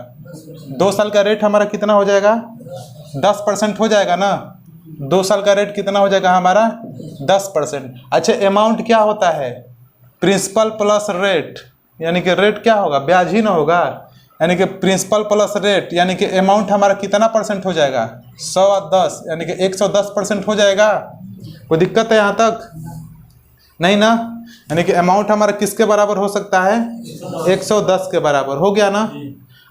2 साल का रेट हमारा कितना हो जाएगा, 10% हो जाएगा ना। 2 साल का रेट कितना हो जाएगा हमारा 10%। अच्छा अमाउंट क्या होता है, प्रिंसिपल प्लस रेट, यानी कि रेट क्या होगा, ब्याज ही ना होगा, यानी कि प्रिंसिपल प्लस रेट, यानी कि अमाउंट हमारा कितना परसेंट हो जाएगा 110, यानी कि 110% हो जाएगा। कोई दिक्कत है यहाँ तक, नहीं ना। यानी कि अमाउंट हमारा किसके बराबर हो सकता है, 110 के बराबर हो गया ना।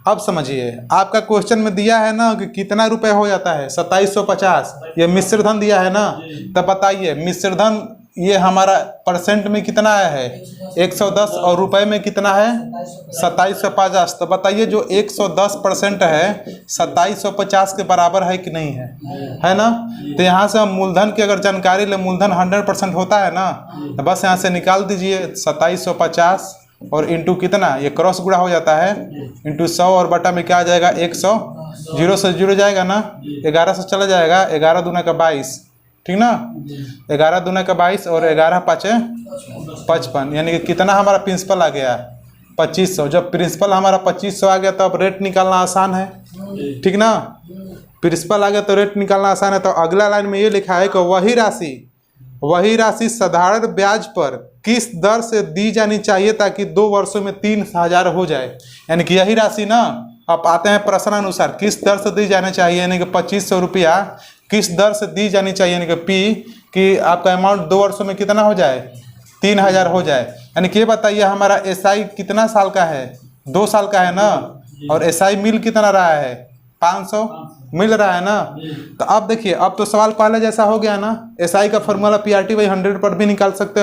अब समझिए, आपका क्वेश्चन में दिया है ना कि कितना रुपए हो जाता है 2750, ये मिश्र धन दिया है ना। तब बताइए मिश्र धन ये हमारा परसेंट में कितना आया है 110, और रुपए में कितना है 2750। तो बताइए जो 110% है 2750 के बराबर है कि नहीं है ना। तो यहाँ से हम मूलधन की अगर जानकारी ले, मूलधन 100% होता है ना, तो बस यहाँ से निकाल दीजिए 2750 और इंटू कितना, ये क्रॉस गुणा हो जाता है, इंटू 100 और बटा में क्या आ जाएगा 100, 0 से 0 जाएगा ना, 11 से चला जाएगा, 11 दूना का 22, ठीक ना। 11 दूना का 22 और 11 पाँचे 55, यानी कि कितना हमारा प्रिंसिपल आ गया 2500। जब प्रिंसिपल हमारा 2500 आ गया तो अब रेट निकालना आसान है, ठीक ना। प्रिंसिपल आ गया तो रेट निकालना आसान है। तो अगला लाइन में ये लिखा है कि वही राशि साधारण ब्याज पर किस दर से दी जानी चाहिए ताकि 2 वर्षों में 3000 हो जाए। यानी कि यही राशि ना, अब आते हैं प्रश्नानुसार, किस दर से दी जानी चाहिए, यानी कि 2500 रुपया किस दर से दी जानी चाहिए, यानी कि पी कि आपका अमाउंट 2 वर्षों में कितना हो जाए 3000 हो जाए। यानी कि ये बताइए हमारा एसआई कितना साल का है, 2 साल का है ना, और एसआई मिल कितना रहा है 500 मिल रहा है ना। तो अब देखिए, अब तो सवाल पहले जैसा हो गया ना। एसआई का फॉर्मूला PRT/100 पर भी निकाल सकते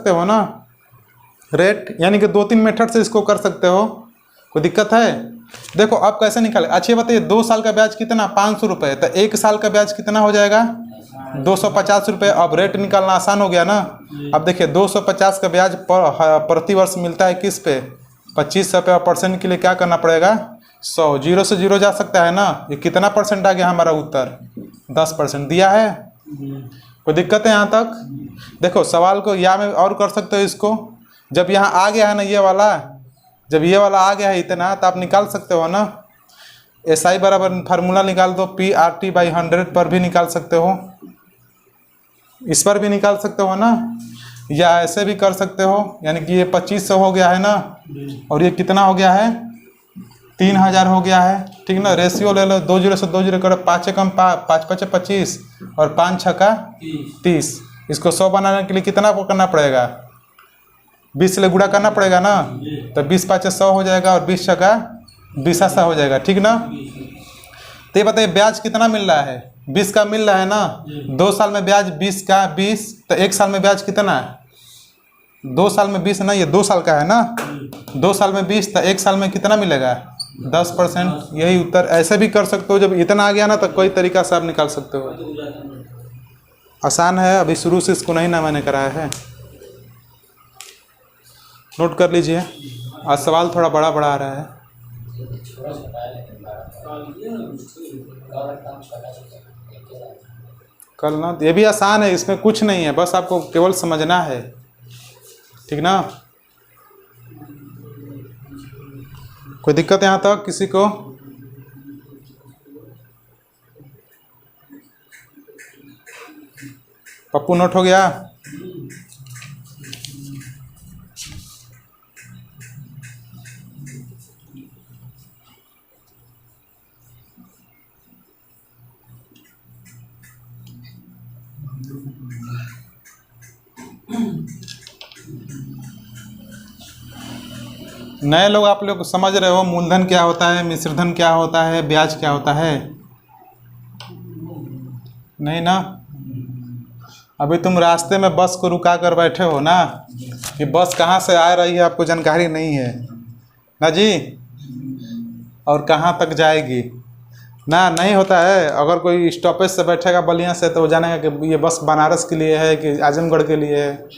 हो ना रेट, यानी कि 2-3 मेथड से इसको कर सकते हो, कोई दिक्कत है। देखो अब कैसे निकाले, अच्छे बताइए 2 साल का ब्याज कितना 500 रुपये, तो 1 साल का ब्याज कितना हो जाएगा 250 रुपये। अब रेट निकालना आसान हो गया ना। अब देखिए 250 का ब्याज प्रति वर्ष मिलता है किस पे 2500 पे, और परसेंट के लिए क्या करना पड़ेगा 100, 0 से 0 जा सकता है ना। ये कितना परसेंट आ गया हमारा उत्तर 10% दिया है। कोई दिक्कत है यहाँ तक। देखो सवाल को या में और कर सकते हो इसको, जब यहाँ आ गया है ना ये वाला, जब ये वाला आ गया है इतना, तो आप निकाल सकते हो ना। एसआई बराबर फार्मूला निकाल दो, PRT/100 पर भी निकाल सकते हो, इस पर भी निकाल सकते हो ना, या ऐसे भी कर सकते हो। यानी कि ये 2500 हो गया है ना, और ये कितना हो गया है 3000 हो गया है, ठीक ना। रेशियो ले लो, 2 0 से 2 0 करो, 5 कम 5 5 25 और 5 6 का 30। इसको 100 बनाने के लिए कितना करना पड़ेगा 20 से गुणा करना पड़ेगा ना। तो 20 5 100 हो जाएगा, और 20 6 का 20 सा हो जाएगा, ठीक ना। तो ये बताइए ब्याज कितना मिल रहा है 20 का मिल रहा है ना। 2 साल में ब्याज 20 का 20, तो 1 साल में ब्याज कितना है 2 साल में 20 ना, ये 2 साल का है ना। 2 साल में 20, तो 1 साल में कितना मिलेगा 10%। यही उत्तर। ऐसे भी कर सकते हो, जब इतना आ गया ना तो कोई तरीका से आप निकाल सकते हो। आसान है, अभी शुरू से इसको नहीं ना मैंने कराया है, नोट कर लीजिए। आज सवाल थोड़ा बड़ा आ रहा है। कल ना, ये भी आसान है, इसमें कुछ नहीं है, बस आपको केवल समझना है, ठीक ना। कोई दिक्कत यहाँ तक किसी को। पप्पू नोट हो गया। नए लोग आप लोग समझ रहे हो मूलधन क्या होता है, मिश्रधन क्या होता है, ब्याज क्या होता है? नहीं ना? अभी तुम रास्ते में बस को रुका कर बैठे हो ना, कि बस कहाँ से आ रही है आपको जानकारी नहीं है ना जी, और कहाँ तक जाएगी ना, नहीं होता है। अगर कोई स्टॉपेज से बैठेगा बलिया से तो वो जानेगा कि ये बस बनारस के लिए है कि आजमगढ़ के लिए है।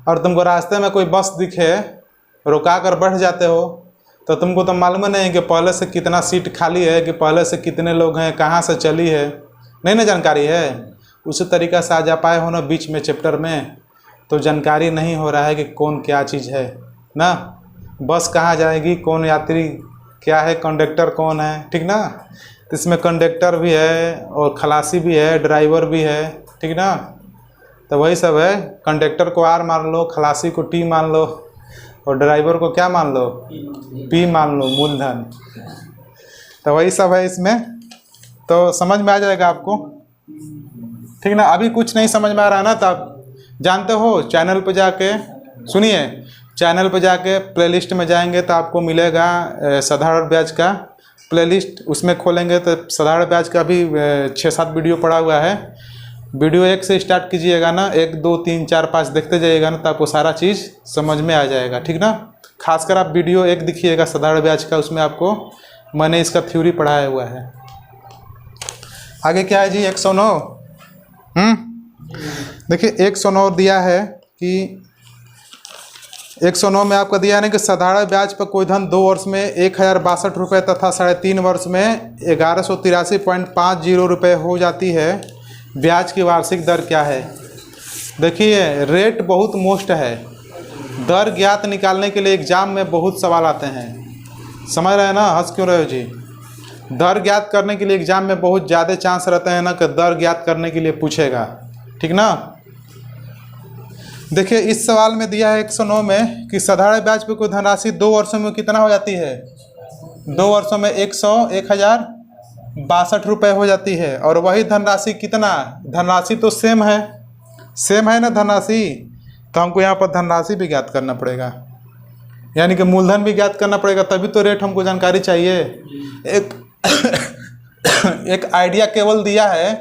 और तुमको रास्ते में कोई बस दिखे, रुका कर बैठ जाते हो, तो तुमको तो मालूम नहीं है कि पहले से कितना सीट खाली है, कि पहले से कितने लोग हैं, कहाँ से चली है, नहीं ना जानकारी है। उसी तरीक़ा से आ जा पाए हो ना बीच में चैप्टर में, तो जानकारी नहीं हो रहा है कि कौन क्या चीज़ है ना, बस कहाँ जाएगी, कौन यात्री क्या है, कंडक्टर कौन है, ठीक ना। तो इसमें कंडक्टर भी है और खलासी भी है, ड्राइवर भी है, ठीक ना। तो वही सब है, कंडक्टर को आर मान लो, खलासी को टी मान लो, और ड्राइवर को क्या मान लो, पी मान लो, मूलधन। तो वही सब है इसमें, तो समझ में आ जाएगा आपको, ठीक ना। अभी कुछ नहीं समझ में आ रहा ना, तो आप जानते हो चैनल पे जाके सुनिए, चैनल पे जाके प्लेलिस्ट में जाएंगे तो आपको मिलेगा साधारण ब्याज का प्लेलिस्ट, उसमें खोलेंगे तो साधारण ब्याज का भी 6-7 वीडियो पड़ा हुआ है। वीडियो 1 से स्टार्ट कीजिएगा ना, 1 2 3 4 5 देखते जाइएगा ना, तो आपको सारा चीज़ समझ में आ जाएगा, ठीक ना। खासकर आप वीडियो 1 देखिएगा साधारण ब्याज का, उसमें आपको मैंने इसका थ्योरी पढ़ाया हुआ है। आगे क्या है जी, 109। देखिए 109 दिया है कि 109 में आपका दिया है ना कि साधारण ब्याज पर कोई धन 2 वर्ष में 1062 रुपये तथा 3.5 वर्ष में 1183.50 रुपये हो जाती है। ब्याज की वार्षिक दर क्या है? देखिए रेट बहुत मोस्ट है, दर ज्ञात निकालने के लिए एग्जाम में बहुत सवाल आते हैं, समझ रहे हैं ना, हंस क्यों रहे हो जी। दर ज्ञात करने के लिए एग्जाम में बहुत ज़्यादा चांस रहते हैं ना कि दर ज्ञात करने के लिए पूछेगा, ठीक ना। देखिए इस सवाल में दिया है 109 में कि साधारण ब्याज पर कोई धनराशि 2 वर्षों में कितना हो जाती है, 2 वर्षों में 1062 रुपये हो जाती है। और वही धनराशि कितना, धनराशि तो सेम है ना धनराशि, तो हमको यहाँ पर धनराशि भी ज्ञात करना पड़ेगा, यानी कि मूलधन भी ज्ञात करना पड़ेगा, तभी तो रेट हमको जानकारी चाहिए। एक आइडिया केवल दिया है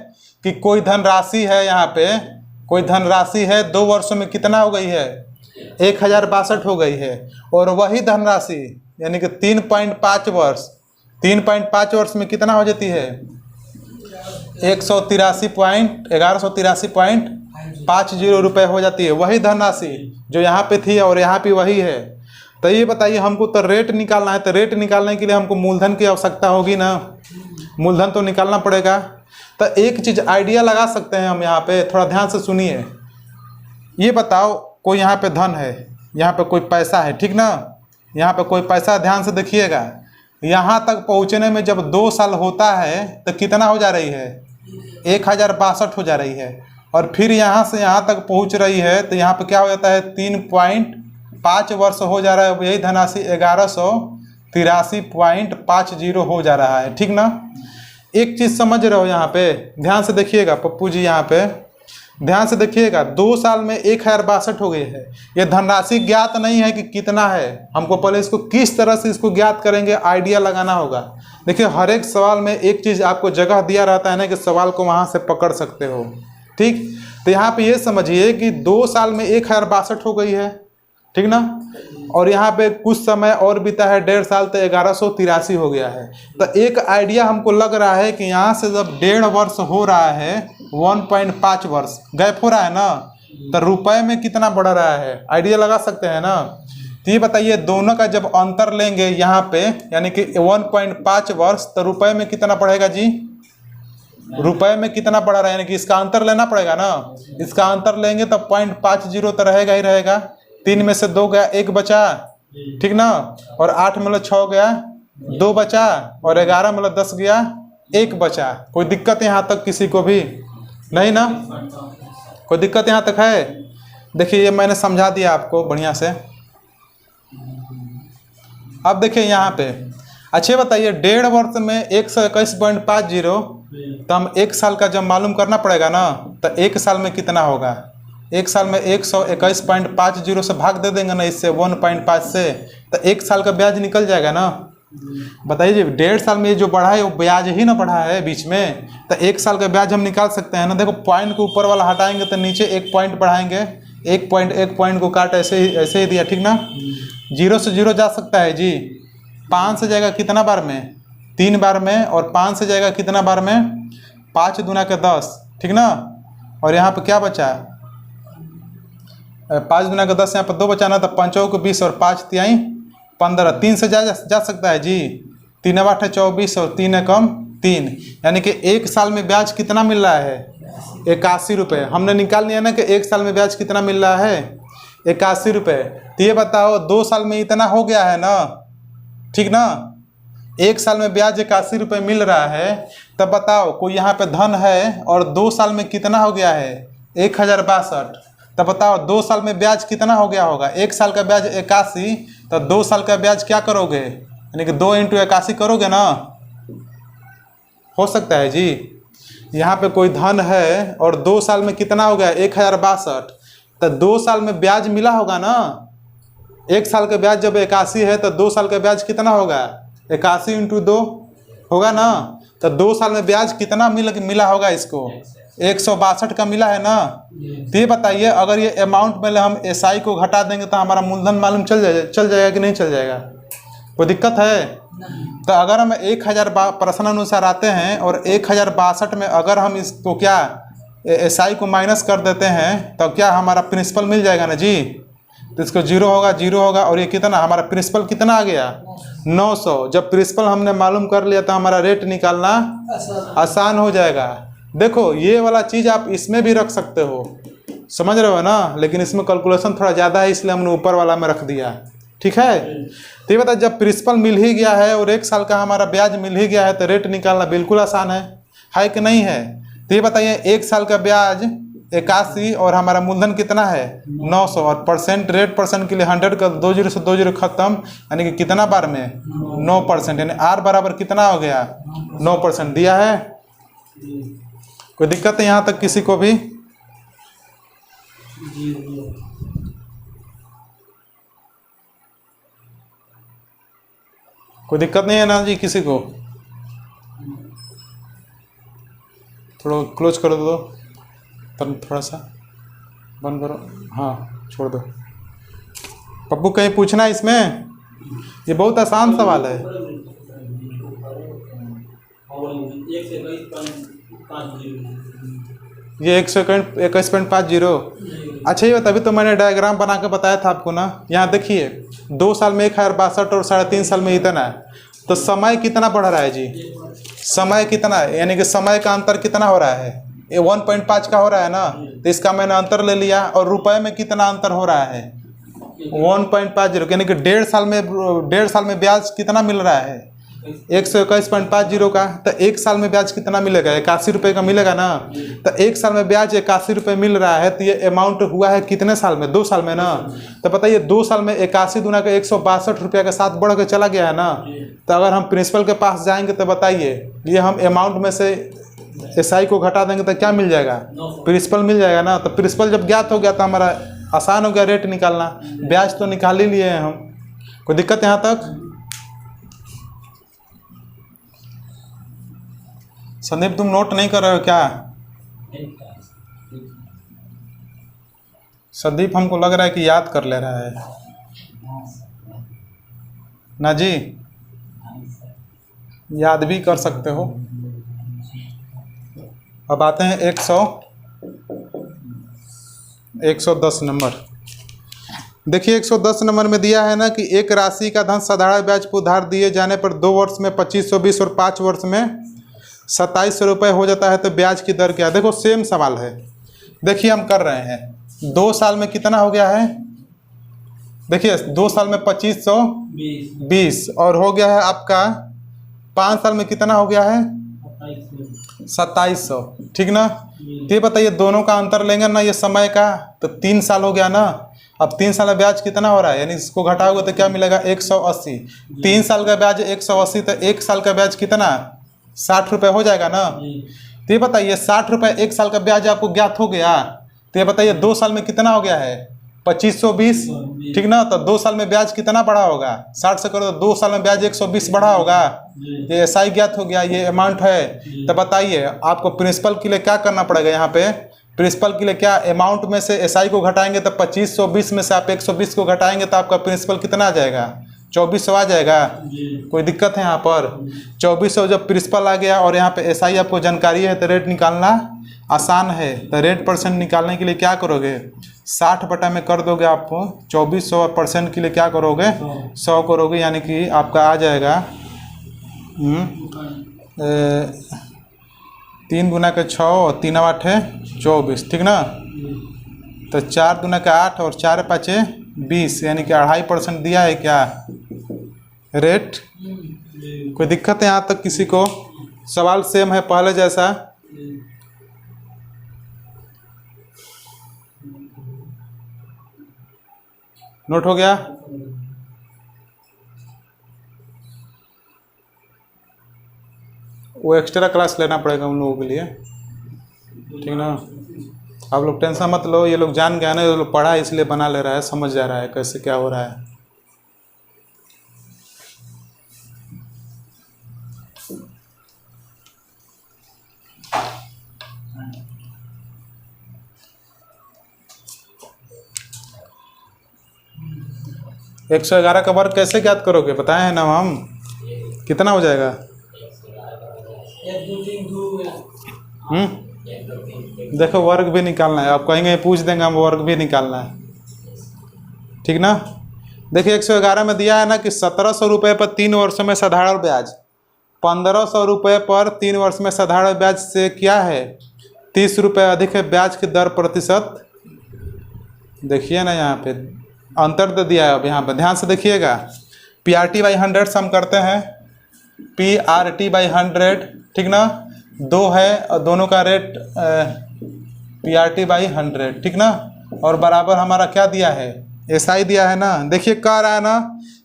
कि कोई धनराशि है, यहाँ पे कोई धनराशि है 2 वर्षों में कितना हो गई है, 1062 हो गई है। और वही धनराशि यानी कि 3.5 वर्ष, 3.5 वर्ष में कितना हो जाती है, 1183.50 रुपये हो जाती है। वही धनराशि जो यहाँ पे थी और यहाँ पे वही है। तो ये बताइए हमको तो रेट निकालना है, तो रेट निकालने के लिए हमको मूलधन की आवश्यकता होगी ना, मूलधन तो निकालना पड़ेगा। तो एक चीज़ आइडिया लगा सकते हैं हम यहाँ पे, थोड़ा ध्यान से सुनिए। ये बताओ कोई यहाँ पे धन है, यहाँ पे कोई पैसा है, ठीक ना, यहाँ पे कोई पैसा, ध्यान से देखिएगा। यहाँ तक पहुँचने में जब 2 साल होता है तो कितना हो जा रही है, 1062 हो जा रही है। और फिर यहाँ से यहाँ तक पहुँच रही है तो यहाँ पे क्या हो जाता है, 3.5 वर्ष हो जा रहा है। यही धनराशि 1183.50 हो जा रहा है, ठीक ना। एक चीज़ समझ रहे हो यहाँ पे, ध्यान से देखिएगा पप्पू जी, यहाँ पे ध्यान से देखिएगा। 2 साल में 1062 हो गई है। ये धनराशि ज्ञात नहीं है कि कितना है, हमको पहले इसको किस तरह से इसको ज्ञात करेंगे आइडिया लगाना होगा। देखिए हर एक सवाल में एक चीज़ आपको जगह दिया रहता है ना कि सवाल को वहाँ से पकड़ सकते हो, ठीक। तो यहाँ पे ये समझिए कि 2 साल में 1062 हो गई है, ठीक ना। और यहाँ पे कुछ समय और बीता है, 1.5 साल, तो 1183 हो गया है। तो एक आइडिया हमको लग रहा है कि यहाँ से जब 1.5 वर्ष हो रहा है, 1.5 वर्ष गैप हो रहा है ना, तो रुपए में कितना बढ़ रहा है, आइडिया लगा सकते हैं ना। तो ये बताइए दोनों का जब अंतर लेंगे यहाँ पे, यानी कि 1.5 वर्ष, तो रुपए में कितना बढ़ेगा जी, रुपए में कितना बढ़ रहा है, यानी कि इसका अंतर लेना पड़ेगा ना। इसका अंतर लेंगे तो 0.50 तो रहेगा ही रहेगा। 3 में से 2 गया, 1 बचा, ठीक ना। और 8 में 6 गया, 2 बचा, और 11 में 10 गया, 1 बचा। कोई दिक्कत यहाँ तक किसी को भी नहीं ना, कोई दिक्कत यहाँ तक है? देखिए ये मैंने समझा दिया आपको बढ़िया से। अब देखिए यहाँ पे, अच्छे बताइए 1.5 वर्ष में 121.50 तो हम एक साल का जब मालूम करना पड़ेगा ना, तो एक साल में कितना होगा, एक साल में 121.50 से भाग दे देंगे ना इससे 1.5 से, तो एक साल का ब्याज निकल जाएगा ना। बताइए जी, 1.5 साल में ये जो बढ़ा है वो ब्याज ही ना बढ़ा है बीच में, तो एक साल का ब्याज हम निकाल सकते हैं ना। देखो पॉइंट को ऊपर वाला हटाएंगे तो नीचे एक पॉइंट बढ़ाएंगे, एक पॉइंट को काट ऐसे ही दिया, ठीक ना। 0 से 0 जा सकता है जी, 5 से जाएगा कितना बार में, 3 बार में, और 5 से जाएगा कितना बार में, 5 दूना के 10, ठीक ना। और यहाँ पे क्या बचा, 5 दूना के 10, यहाँ पर 2 बचा ना, तो 5 को 20 और 5 तिहाई 15, 3 से जा सकता है जी, 3 8 24 और 3 कम 3, यानी कि एक साल में ब्याज कितना मिल रहा है, 81 रुपये। हमने निकाल लिया ना कि एक साल में ब्याज कितना मिल रहा है, 81 रुपये। तो ये बताओ 2 साल में इतना हो गया है ना, ठीक ना। एक साल में ब्याज 81 रुपये मिल रहा है, तब बताओ कोई यहाँ पे धन है और 2 साल में कितना हो गया है, 1062। तब बताओ 2 साल में ब्याज कितना हो गया होगा, एक साल का ब्याज 81, तो 2 साल का ब्याज क्या करोगे, यानी कि 2 × 81 करोगे ना, हो सकता है जी। यहाँ पे कोई धन है और 2 साल में कितना हो गया, 1062, तो 2 साल में ब्याज मिला होगा ना। एक साल का ब्याज जब 81 है तो 2 साल का ब्याज कितना होगा, 81 × 2 होगा ना। तो 2 साल में ब्याज कितना मिला होगा इसको, 162 का मिला है ना। तो ये बताइए अगर ये अमाउंट में हम SI को घटा देंगे तो हमारा मूलधन मालूम चल जाएगा कि नहीं चल जाएगा, कोई दिक्कत है। तो अगर हम 1000 प्रश्न अनुसार आते हैं और 1062 में अगर हम इसको क्या SI को माइनस कर देते हैं तो क्या हमारा प्रिंसिपल मिल जाएगा ना जी। तो इसको 0 होगा और ये कितना, हमारा प्रिंसिपल कितना आ गया, 900। जब प्रिंसिपल हमने मालूम कर लिया तो हमारा रेट निकालना आसान हो जाएगा। देखो ये वाला चीज़ आप इसमें भी रख सकते हो, समझ रहे हो ना, लेकिन इसमें कैलकुलेशन थोड़ा ज़्यादा है इसलिए हमने ऊपर वाला में रख दिया, ठीक है। तो ये बता, जब प्रिंसिपल मिल ही गया है और एक साल का हमारा ब्याज मिल ही गया है तो रेट निकालना बिल्कुल आसान है कि नहीं है। तो ये बताइए एक साल का ब्याज 81 और हमारा मूलधन कितना है 900, और रेट परसेंट के लिए 100 का 20 से 20 खत्म, यानी कि कितना बार में 9%, यानी R बराबर कितना हो गया 9% दिया है। कोई दिक्कत है यहाँ तक किसी को भी? कोई दिक्कत नहीं है ना जी किसी को? थोड़ा क्लोज कर दो, थोड़ा सा बंद करो, हाँ छोड़ दो। पप्पू कहीं पूछना है इसमें? ये बहुत आसान सवाल है। ये 121.50। अच्छा ये तभी तो मैंने डायग्राम बना के बताया था आपको ना। यहाँ देखिए 2 साल में 1062 और 3.5 साल में इतना है, तो समय कितना बढ़ रहा है जी, समय कितना है, यानी कि समय का अंतर कितना हो रहा है, ये 1.5 का हो रहा है ना, तो इसका मैंने अंतर ले लिया। और रुपए में कितना अंतर हो रहा है 1.50, यानी कि 1.5 साल में ब्याज कितना मिल रहा है 121.50 का। तो एक साल में ब्याज कितना मिलेगा 81 रुपये का मिलेगा ना। तो एक साल में ब्याज 81 रुपये मिल रहा है, तो ये अमाउंट हुआ है कितने साल में, 2 साल में ना। तो बताइए 2 साल में 81 दूना का 162 रुपये के साथ बढ़ के चला गया है ना। तो अगर हम प्रिंसिपल के पास जाएंगे तो बताइए ये हम अमाउंट में से SI को घटा देंगे तो क्या मिल जाएगा, प्रिंसिपल मिल जाएगा ना। तो प्रिंसिपल जब ज्ञात हो गया तो हमारा आसान हो गया रेट निकालना, ब्याज तो निकाल ही लिए हैं हम। कोई दिक्कत यहाँ तक? संदीप तुम नोट नहीं कर रहे हो क्या? संदीप हमको लग रहा है कि याद कर ले रहा है ना जी, याद भी कर सकते हो। अब आते हैं 110 नंबर। देखिए 110 नंबर में दिया है ना कि एक राशि का धन साधारण ब्याज पर उधार दिए जाने पर 2 वर्ष में 2520 और 5 वर्ष में 2700 रुपये हो जाता है, तो ब्याज की दर क्या है। देखो सेम सवाल है, देखिए हम कर रहे हैं 2 साल में कितना हो गया है, देखिए 2 साल में 2520 और हो गया है आपका 5 साल में कितना हो गया है 2700, ठीक ना। तो ये बताइए दोनों का अंतर लेंगे ना ये समय का, तो 3 साल हो गया ना। अब 3 साल का ब्याज कितना हो रहा है, यानी इसको घटाओगे तो क्या मिलेगा 180। 3 साल का ब्याज 180, तो 1 साल का ब्याज कितना 60 रुपये हो जाएगा ना। तो ये बताइए 60 रुपये 1 साल का ब्याज आपको ज्ञात हो गया, तो ये बताइए 2 साल में कितना हो गया है 2520, ठीक ना। तो 2 साल में ब्याज कितना बढ़ा होगा, 60 से करो तो 2 साल में ब्याज 120 बढ़ा होगा। ये SI ज्ञात हो गया, ये अमाउंट है। तो बताइए आपको प्रिंसिपल के लिए क्या करना पड़ेगा, यहाँ पे प्रिंसिपल के लिए क्या अमाउंट में से SI को घटाएंगे तो 2520 में से आप 120 को घटाएंगे तो आपका प्रिंसिपल कितना आ जाएगा, 2400 आ जाएगा। कोई दिक्कत है यहाँ पर, 2400 जब प्रिंसिपल आ गया और यहाँ पे SI आपको जानकारी है तो रेट निकालना आसान है। तो रेट परसेंट निकालने के लिए क्या करोगे, 60 बटा में कर दोगे आपको 2400 और परसेंट के लिए क्या करोगे 100 करोगे, यानी कि आपका आ जाएगा 3 गुना के 6 और 3 8 है 24, ठीक ना। तो 4 गुना का 8 और 4 5 20, यानी कि 2.5% दिया है क्या रेट। कोई दिक्कत है यहाँ तक किसी को, सवाल सेम है पहले जैसा। नोट हो गया। वो एक्स्ट्रा क्लास लेना पड़ेगा उन लोगों के लिए, ठीक ना। आप लोग टेंशन मत लो, ये लोग जान गया ना, ये लोग पढ़ा इसलिए बना ले रहा है, समझ जा रहा है कैसे क्या हो रहा है। एक 111 का वर्ग कैसे ज्ञात करोगे, बताए हैं ना हम, कितना हो जाएगा। देखो वर्ग भी निकालना है, आप कहेंगे पूछ देंगे हम, वर्ग भी निकालना है, ठीक ना। देखिए 111 में दिया है ना कि 1700 रुपये पर 3 वर्षों में साधारण ब्याज, 1500 रुपये पर 3 वर्ष में साधारण ब्याज से क्या है 30 रुपये अधिक है ब्याज की दर प्रतिशत। देखिए ना यहाँ पे अंतर दे दिया है। अब यहाँ पे ध्यान से देखिएगा, PRT/100 सम करते हैं, PRT/100, ठीक ना। 2 है और दोनों का रेट PRT/100, ठीक ना। और बराबर हमारा क्या दिया है SI दिया है ना। देखिए कह रहा है ना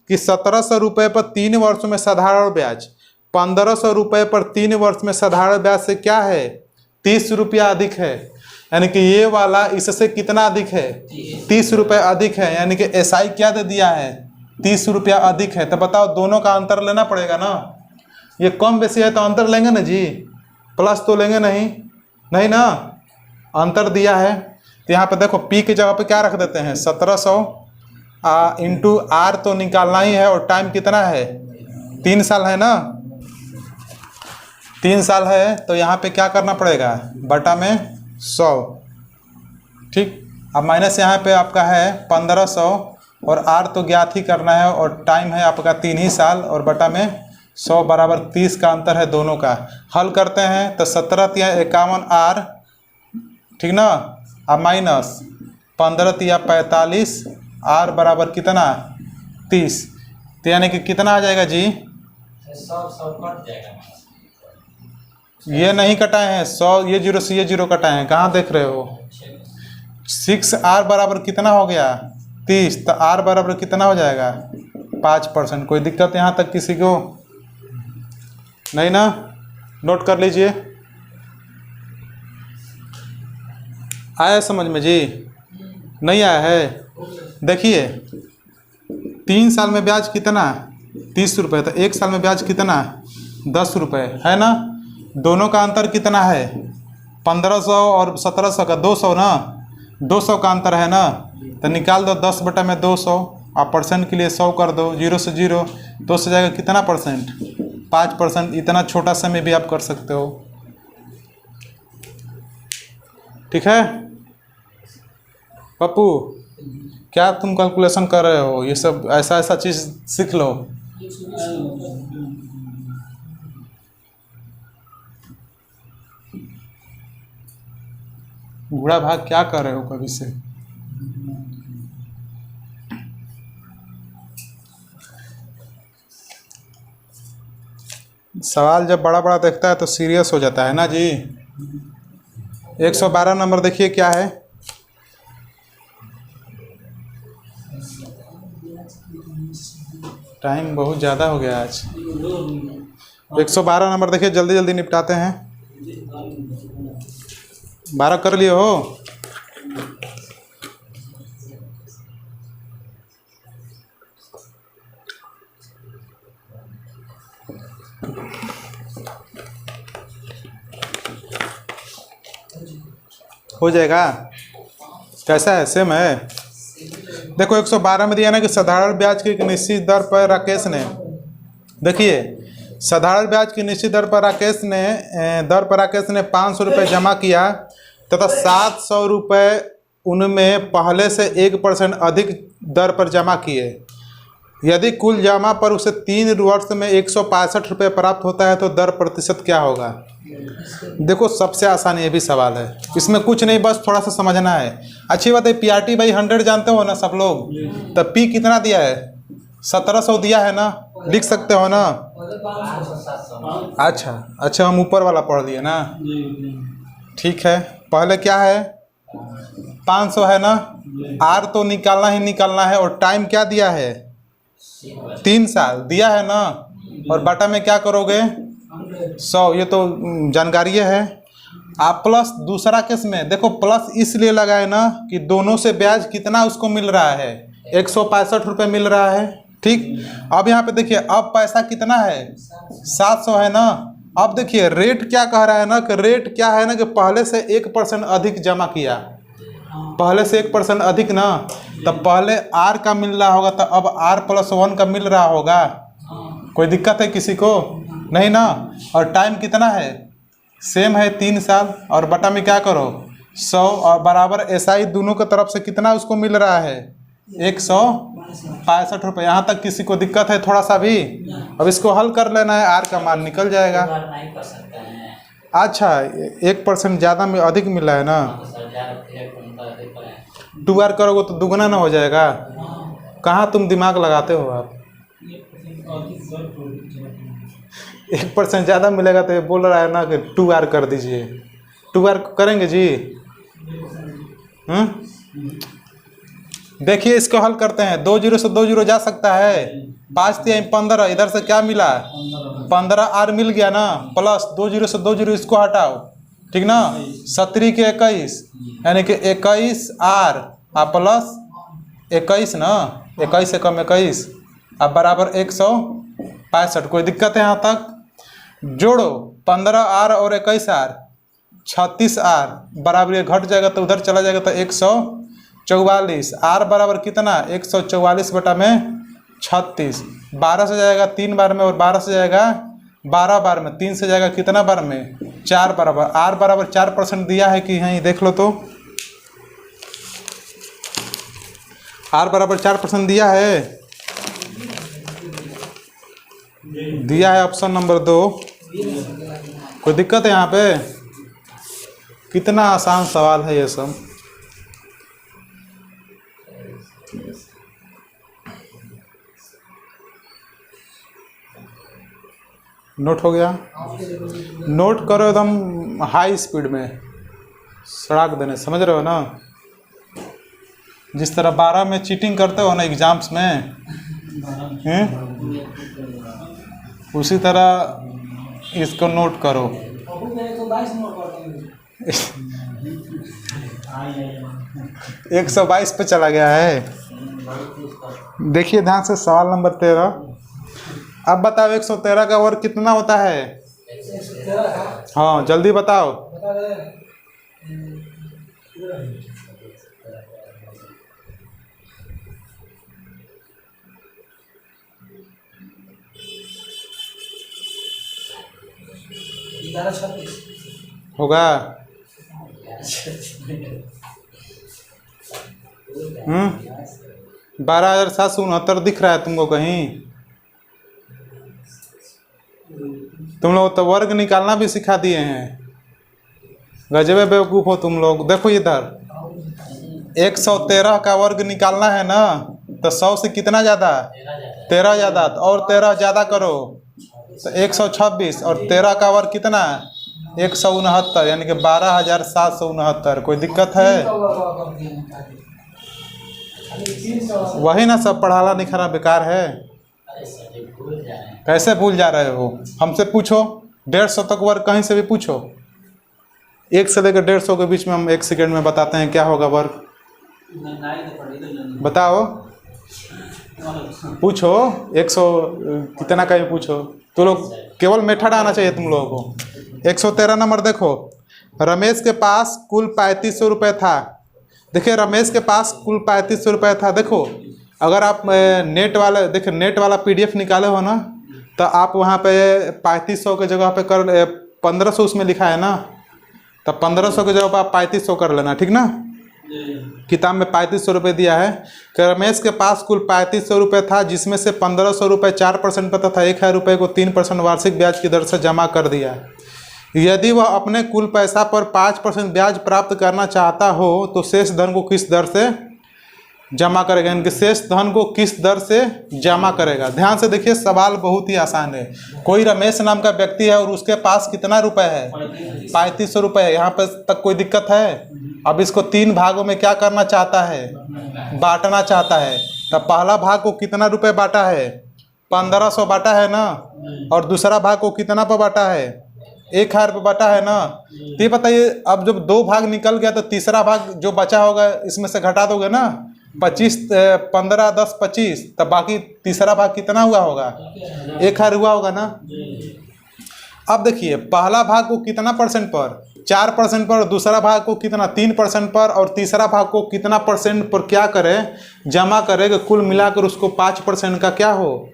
कि 1700 रुपये पर 3 वर्षों में साधारण ब्याज, 1500 रुपये पर 3 वर्ष में साधारण ब्याज से क्या है 30 रुपया अधिक है, यानी कि ये वाला इससे कितना अधिक है 30 रुपये अधिक है, यानी कि SI क्या दे दिया है 30 रुपया अधिक है। तो बताओ दोनों का अंतर लेना पड़ेगा ना, ये कम बेसी है तो अंतर लेंगे ना जी, प्लस तो लेंगे नहीं, नहीं ना, अंतर दिया है। तो यहाँ पे देखो P की जगह पे क्या रख देते हैं 1700 इंटू R तो निकालना ही है, और टाइम कितना है 3 साल है ना, 3 साल है। तो यहाँ पे क्या करना पड़ेगा बटा में 100, ठीक। अब माइनस यहाँ पे आपका है 1500 और R तो ज्ञात ही करना है, और टाइम है आपका 3 ही साल, और बटा में 100 बराबर 30 का अंतर है दोनों का। हल करते हैं तो 17 तिया 51 R, ठीक ना। अब माइनस 15 तिया 45 R बराबर कितना 30, तो यानी कि कितना आ जाएगा जी, ये नहीं कटाए हैं 100, ये 0 से ये 0 कटाए हैं, कहाँ देख रहे हो 6R बराबर कितना हो गया 30, तो R बराबर कितना हो जाएगा 5%। कोई दिक्कत यहाँ तक किसी को नहीं ना, नोट कर लीजिए। आया समझ में जी, नहीं आया है। देखिए 3 साल में ब्याज कितना 30 रुपये, तो 1 साल में ब्याज कितना 10 रुपये है ना। दोनों का अंतर कितना है 1500 और 1700 का 200 ना, 200 का अंतर है ना। तो निकाल दो 10 बटा में 200, आप परसेंट के लिए 100 कर दो, 0 से 0 2 से जाएगा कितना परसेंट 5%। इतना छोटा समय भी आप कर सकते हो, ठीक है। पप्पू क्या तुम कैलकुलेशन कर रहे हो, ये सब ऐसा ऐसा चीज़ सीख लो। बूढ़ा भाग क्या कर रहे हो कभी से। सवाल जब बड़ा बड़ा देखता है तो सीरियस हो जाता है ना जी। 112 नंबर देखिए क्या है, टाइम बहुत ज़्यादा हो गया आज। 112 नंबर देखिए, जल्दी जल्दी निपटाते हैं। 12 कर लिए हो? हो जाएगा। कैसा है? सेम है। देखो 112 में दिया ना कि साधारण ब्याज की एक निश्चित दर पर राकेश ने, देखिए साधारण ब्याज की निश्चित दर पर राकेश ने 500 रुपये जमा किया तथा 700 रुपये उनमें पहले से 1% अधिक दर पर जमा किए। यदि कुल जमा पर उसे 3 वर्ष में 165 रुपये प्राप्त होता है तो दर प्रतिशत क्या होगा? देखो सबसे आसान ये भी सवाल है, इसमें कुछ नहीं, बस थोड़ा सा समझना है। अच्छी बात है, PRT बाई 100 जानते हो ना सब लोग, तब P कितना दिया है? 1700 दिया है ना, लिख सकते हो ना? अच्छा हम ऊपर वाला पढ़ लिए ना, ठीक है। पहले क्या है? 500 है ना, R तो निकालना ही निकालना है, और टाइम क्या दिया है? 3 साल दिया है ना, और बाटा में क्या करोगे? 100, ये तो जानकारी है। आप प्लस दूसरा केस में देखो, प्लस इसलिए लगाए ना कि दोनों से ब्याज कितना उसको मिल रहा है? 165 रुपये मिल रहा है, ठीक। अब यहाँ पे देखिए, अब पैसा कितना है? 700 है ना। अब देखिए रेट क्या कह रहा है ना, कि रेट क्या है ना कि पहले से 1% अधिक जमा किया, पहले से 1% अधिक ना, तब पहले R का मिल रहा होगा, तो अब R+1 का मिल रहा होगा। कोई दिक्कत है किसी को? नहीं ना। और टाइम कितना है? सेम है, 3 साल, और बटा में क्या करो? 100, और बराबर SI दोनों की तरफ से कितना उसको मिल रहा है? 165 रुपये। यहाँ तक किसी को दिक्कत है थोड़ा सा भी? अब इसको हल कर लेना है, R का मान निकल जाएगा। अच्छा 1% ज़्यादा में अधिक मिला है ना, 2R करोगे तो दुगना ना हो जाएगा। कहाँ तुम दिमाग लगाते हो आप? 1% ज़्यादा मिलेगा तो ये बोल रहा है ना कि 2R कर दीजिए। 2R करेंगे जी? देखिए इसको हल करते हैं। 2 0 से 2 0 जा सकता है, 5 3 15, इधर से क्या मिला? 15R मिल गया ना, प्लस 2 0 से 2 0 इसको हटाओ, ठीक ना। 17 के 21 यानी कि 21R प्लस 21 ना, 21 से कम 21, अब बराबर 165। कोई दिक्कत है यहाँ तक? जोड़ो 15R और 21R, 36R, बराबर ये घट जाएगा तो उधर चला जाएगा तो 144। R बराबर कितना? 144 बटा में 36। 12 से जाएगा 3 बार में, और 12 से जाएगा 12 बार में, 3 से जाएगा कितना बार में? 4 बराबर। R बराबर 4% दिया है कि नहीं देख लो तो। R बराबर 4% दिया है, दिया है ऑप्शन नंबर 2। कोई दिक्कत है यहाँ पे? कितना आसान सवाल है ये सब। नोट हो गया? नोट करो एकदम हाई स्पीड में, सड़ाक देने, समझ रहे हो ना? जिस तरह 12 में चीटिंग करते हो ना एग्जाम्स में, उसी तरह इसको नोट करो। 122 पे चला गया है। देखिए ध्यान से, सवाल नंबर 13। अब बताओ 113 का वर्ग कितना होता है? हाँ जल्दी बताओ। होगा? 12,769 दिख रहा है तुमको कहीं? तुम लोग तो वर्ग निकालना भी सिखा दिए हैं, गजबे बेवकूफ़ हो तुम लोग। देखो इधर 113 का वर्ग निकालना है ना, तो 100 से कितना ज़्यादा? 13 ज़्यादा, और 13 ज़्यादा करो तो 126, और 13 का वर्ग कितना? 169, यानी कि 12,769। कोई दिक्कत है? वही ना, सब पढ़ाना लिखाना बेकार है। कैसे भूल जा रहे हो? हमसे पूछो, 150 तक वर्ग कहीं से भी पूछो। 1 से लेकर 150 के बीच में हम 1 सेकेंड में बताते हैं क्या होगा वर्ग। बताओ, पूछो 100 कितना का ही पूछो। तो लोग केवल मेथड आना चाहिए तुम लोगों को। 113 नंबर देखो, रमेश के पास कुल 3500 रुपये था। देखिए रमेश के पास कुल 3500 रुपये था। देखो अगर आप नेट वाला देखिए नेट वाला PDF निकाले हो ना, तो आप वहाँ पे 3500 के जगह पे कर 1500 उसमें लिखा है ना, तो 1500 की जगह पर आप 3500 कर लेना, ठीक ना। किताब में 3500 रुपये दिया है कि रमेश के पास कुल 3500 रुपये था, जिसमें से 1500 रुपये 4% पर तथा 1000 रुपये को 3% वार्षिक ब्याज की दर से जमा कर दिया। यदि वह अपने कुल पैसा पर 5% ब्याज प्राप्त करना चाहता हो तो शेष धन को किस दर से जमा करेगा, इनके शेष धन को किस दर से जमा करेगा। ध्यान से देखिए, सवाल बहुत ही आसान है। कोई रमेश नाम का व्यक्ति है और उसके पास कितना रुपए है? 3500 रुपये है। यहाँ पर तक कोई दिक्कत है? अब इसको 3 भागों में क्या करना चाहता है? बांटना चाहता है। तो पहला भाग को कितना रुपए बांटा है? 1500 बांटा है ना, और दूसरा भाग को कितना पर बांटा है? 1000 रुपये बांटा है ना। तो ये बताइए, अब जब 2 भाग निकल गया तो तीसरा भाग जो बचा होगा इसमें से घटा दोगे ना, 25 15 10 25, तब बाकी तीसरा भाग कितना हुआ होगा? 1000 हुआ होगा ना। अब देखिए पहला भाग को कितना परसेंट पर? 4% पर, दूसरा भाग को कितना? 3% पर, और तीसरा भाग को कितना परसेंट पर क्या करे? जमा करे कि कुल मिलाकर उसको 5% का क्या हो?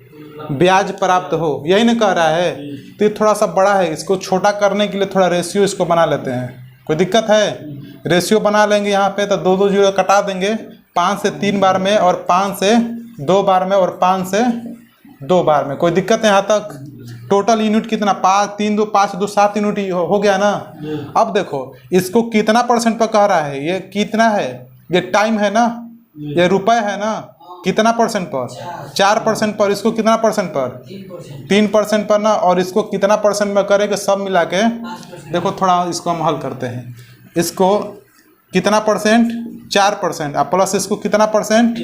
ब्याज प्राप्त हो। यही नहीं कह रहा है। तो ये थोड़ा सा बड़ा है, इसको छोटा करने के लिए थोड़ा रेशियो इसको बना लेते हैं। कोई दिक्कत है? रेशियो बना लेंगे यहाँ पे, तो 2 2 जीरो कटा देंगे, 5 से 3 बार में, और 5 से 2 बार में, और 5 से 2 बार में। कोई दिक्कत है यहाँ तक? टोटल यूनिट कितना? 5 3 2 5 2 7 यूनिट हो गया ना। अब देखो इसको कितना परसेंट पर कह रहा है? ये कितना है? ये टाइम है ना, ये रुपए है ना। कितना परसेंट पर? 4% पर। इसको कितना परसेंट पर? 3% पर ना। और इसको कितना परसेंट में करेंगे? सब मिला के देखो, थोड़ा इसको हम हल करते हैं। इसको कितना परसेंट? 4%। आप प्लस इसको कितना परसेंट?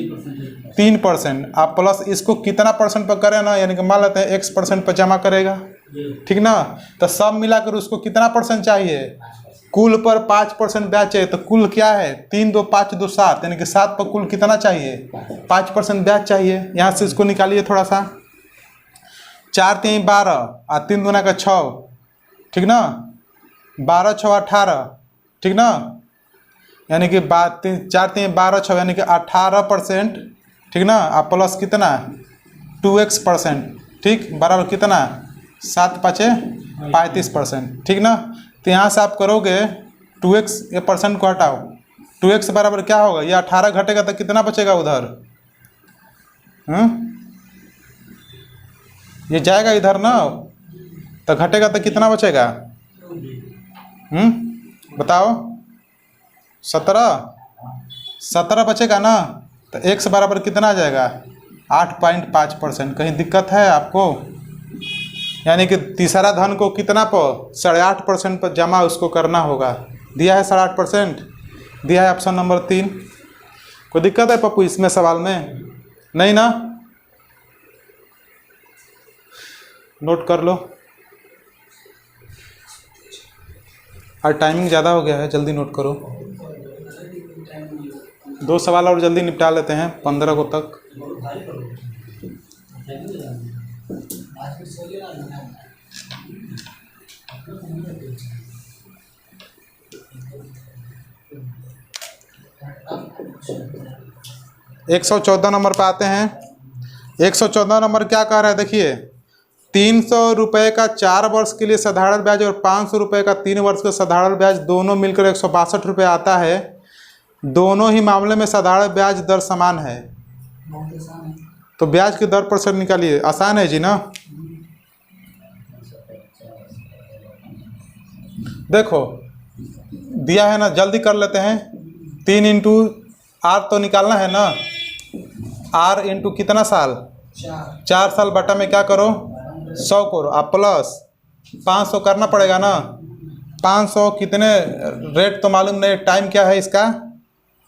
3%। आप प्लस इसको कितना परसेंट पर करें ना, यानी कि मान लेते हैं X% पर जमा करेगा, ठीक ना। तो सब मिलाकर उसको कितना परसेंट चाहिए? कुल पर 5% ब्याज चाहिए। तो कुल क्या है? 3 2 5 2 7, यानी कि 7 पर कुल कितना चाहिए? 5% ब्याज चाहिए। यहाँ से इसको निकालिए थोड़ा सा। 4 3 12 और 3 दूना का 6, ठीक ना। 12 6 18, ठीक ना। यानी कि 4 3 12 6, यानी कि 18%, ठीक ना। आप प्लस कितना? 2x%, ठीक, बराबर कितना? 7 5 35%, ठीक ना। तो यहाँ से आप करोगे 2x, ये परसेंट को हटाओ, 2x बराबर क्या होगा? ये 18 घटेगा तो कितना बचेगा उधर? ये जाएगा इधर ना, तो घटेगा तो कितना बचेगा? बताओ। 17 बचेगा ना। तो x बराबर कितना आ जाएगा? 8.5%। कहीं दिक्कत है आपको? यानी कि तीसरा धन को कितना पर? 8.5% पर जमा उसको करना होगा। दिया है 8.5%, दिया है ऑप्शन नंबर 3। कोई दिक्कत है पप्पू इसमें सवाल में? नहीं ना। नोट कर लो, और टाइमिंग ज़्यादा हो गया है, जल्दी नोट करो। 2 सवाल और जल्दी निपटा लेते हैं 15 को तक। एक 114 नंबर पे आते हैं। 114 नंबर क्या कह रहा है? देखिए 300 रुपये का 4 वर्ष के लिए साधारण ब्याज और 500 रुपये का 3 वर्ष का साधारण ब्याज दोनों मिलकर 162 रुपये आता है। दोनों ही मामले में साधारण ब्याज दर समान है, तो ब्याज की दर % निकालिए। आसान है जी ना। देखो दिया है ना, जल्दी कर लेते हैं। 3 इंटू R तो निकालना है ना। R इंटू कितना साल? 4 साल बटा में क्या करो? 100 करो। आप प्लस 500 करना पड़ेगा ना। 500 कितने रेट तो मालूम नहीं, टाइम क्या है इसका?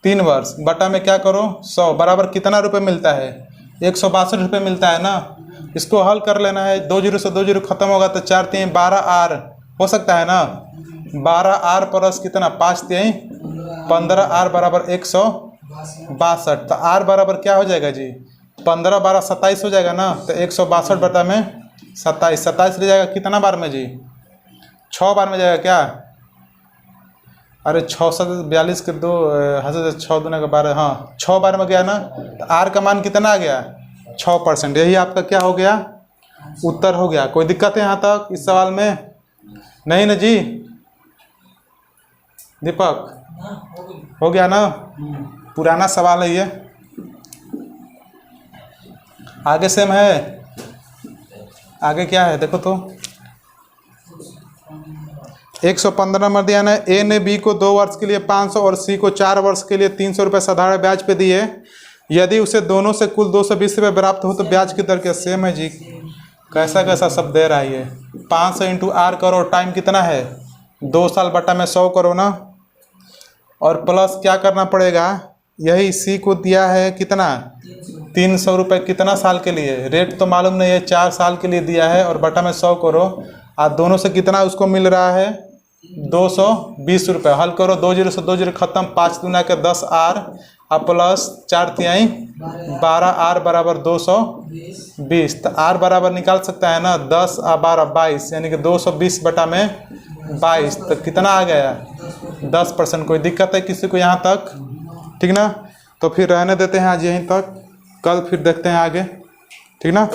3 वर्ष, बटा में क्या करो? 100 बराबर कितना रुपए मिलता है? 162 रुपये मिलता है ना। इसको हल कर लेना है, 2 जीरो से 2 जीरो खत्म होगा तो 4 3 12R हो सकता है ना। 12R प्लस कितना 5 3 15R बराबर 162। तो R बराबर क्या हो जाएगा जी, 15 12 27 हो जाएगा ना। तो 162 बटा में 27, 27 ले जाएगा कितना बार में जी, 6 बार में जाएगा क्या। अरे 6 7 42 के 2 हज़ार 6 दूना का 12, हाँ 6 बार में गया ना। तो R का मान कितना आ गया 6%। यही आपका क्या हो गया, उत्तर हो गया। कोई दिक्कत है यहाँ तक इस सवाल में? नहीं ना जी दीपक, हो गया ना। पुराना सवाल है ये, आगे सेम है। आगे क्या है देखो तो, 115 नंबर दिया ना। ए ने बी को 2 वर्ष के लिए 500 और सी को 4 वर्ष के लिए 300 रुपये साधारण ब्याज पे दिए। यदि उसे दोनों से कुल 220 रुपये प्राप्त हो तो ब्याज की दर क्या सेम है जी। कैसा कैसा सब दे रहा है ये। 500 इंटू R करो, टाइम कितना है 2 साल बटा में 100 करो ना। और प्लस क्या करना पड़ेगा, यही सी को दिया है कितना 300 रुपये, कितना साल के लिए, रेट तो मालूम नहीं है, 4 साल के लिए दिया है। और बटा में 100 करो, और दोनों से कितना उसको मिल रहा है 220 रुपये। हल करो, 2 जीरो से 2 जीरो खत्म, 5 दूना के 10R और प्लस 4 तिहाई 12R बराबर 220। तो R बराबर निकाल सकता है ना 10 और 12 22, यानी कि 220 बटा में 22। तो कितना आ गया 10%। कोई दिक्कत है किसी को यहाँ तक? ठीक ना, तो फिर रहने देते हैं आज यहीं तक, कल फिर देखते हैं आगे, ठीक ना।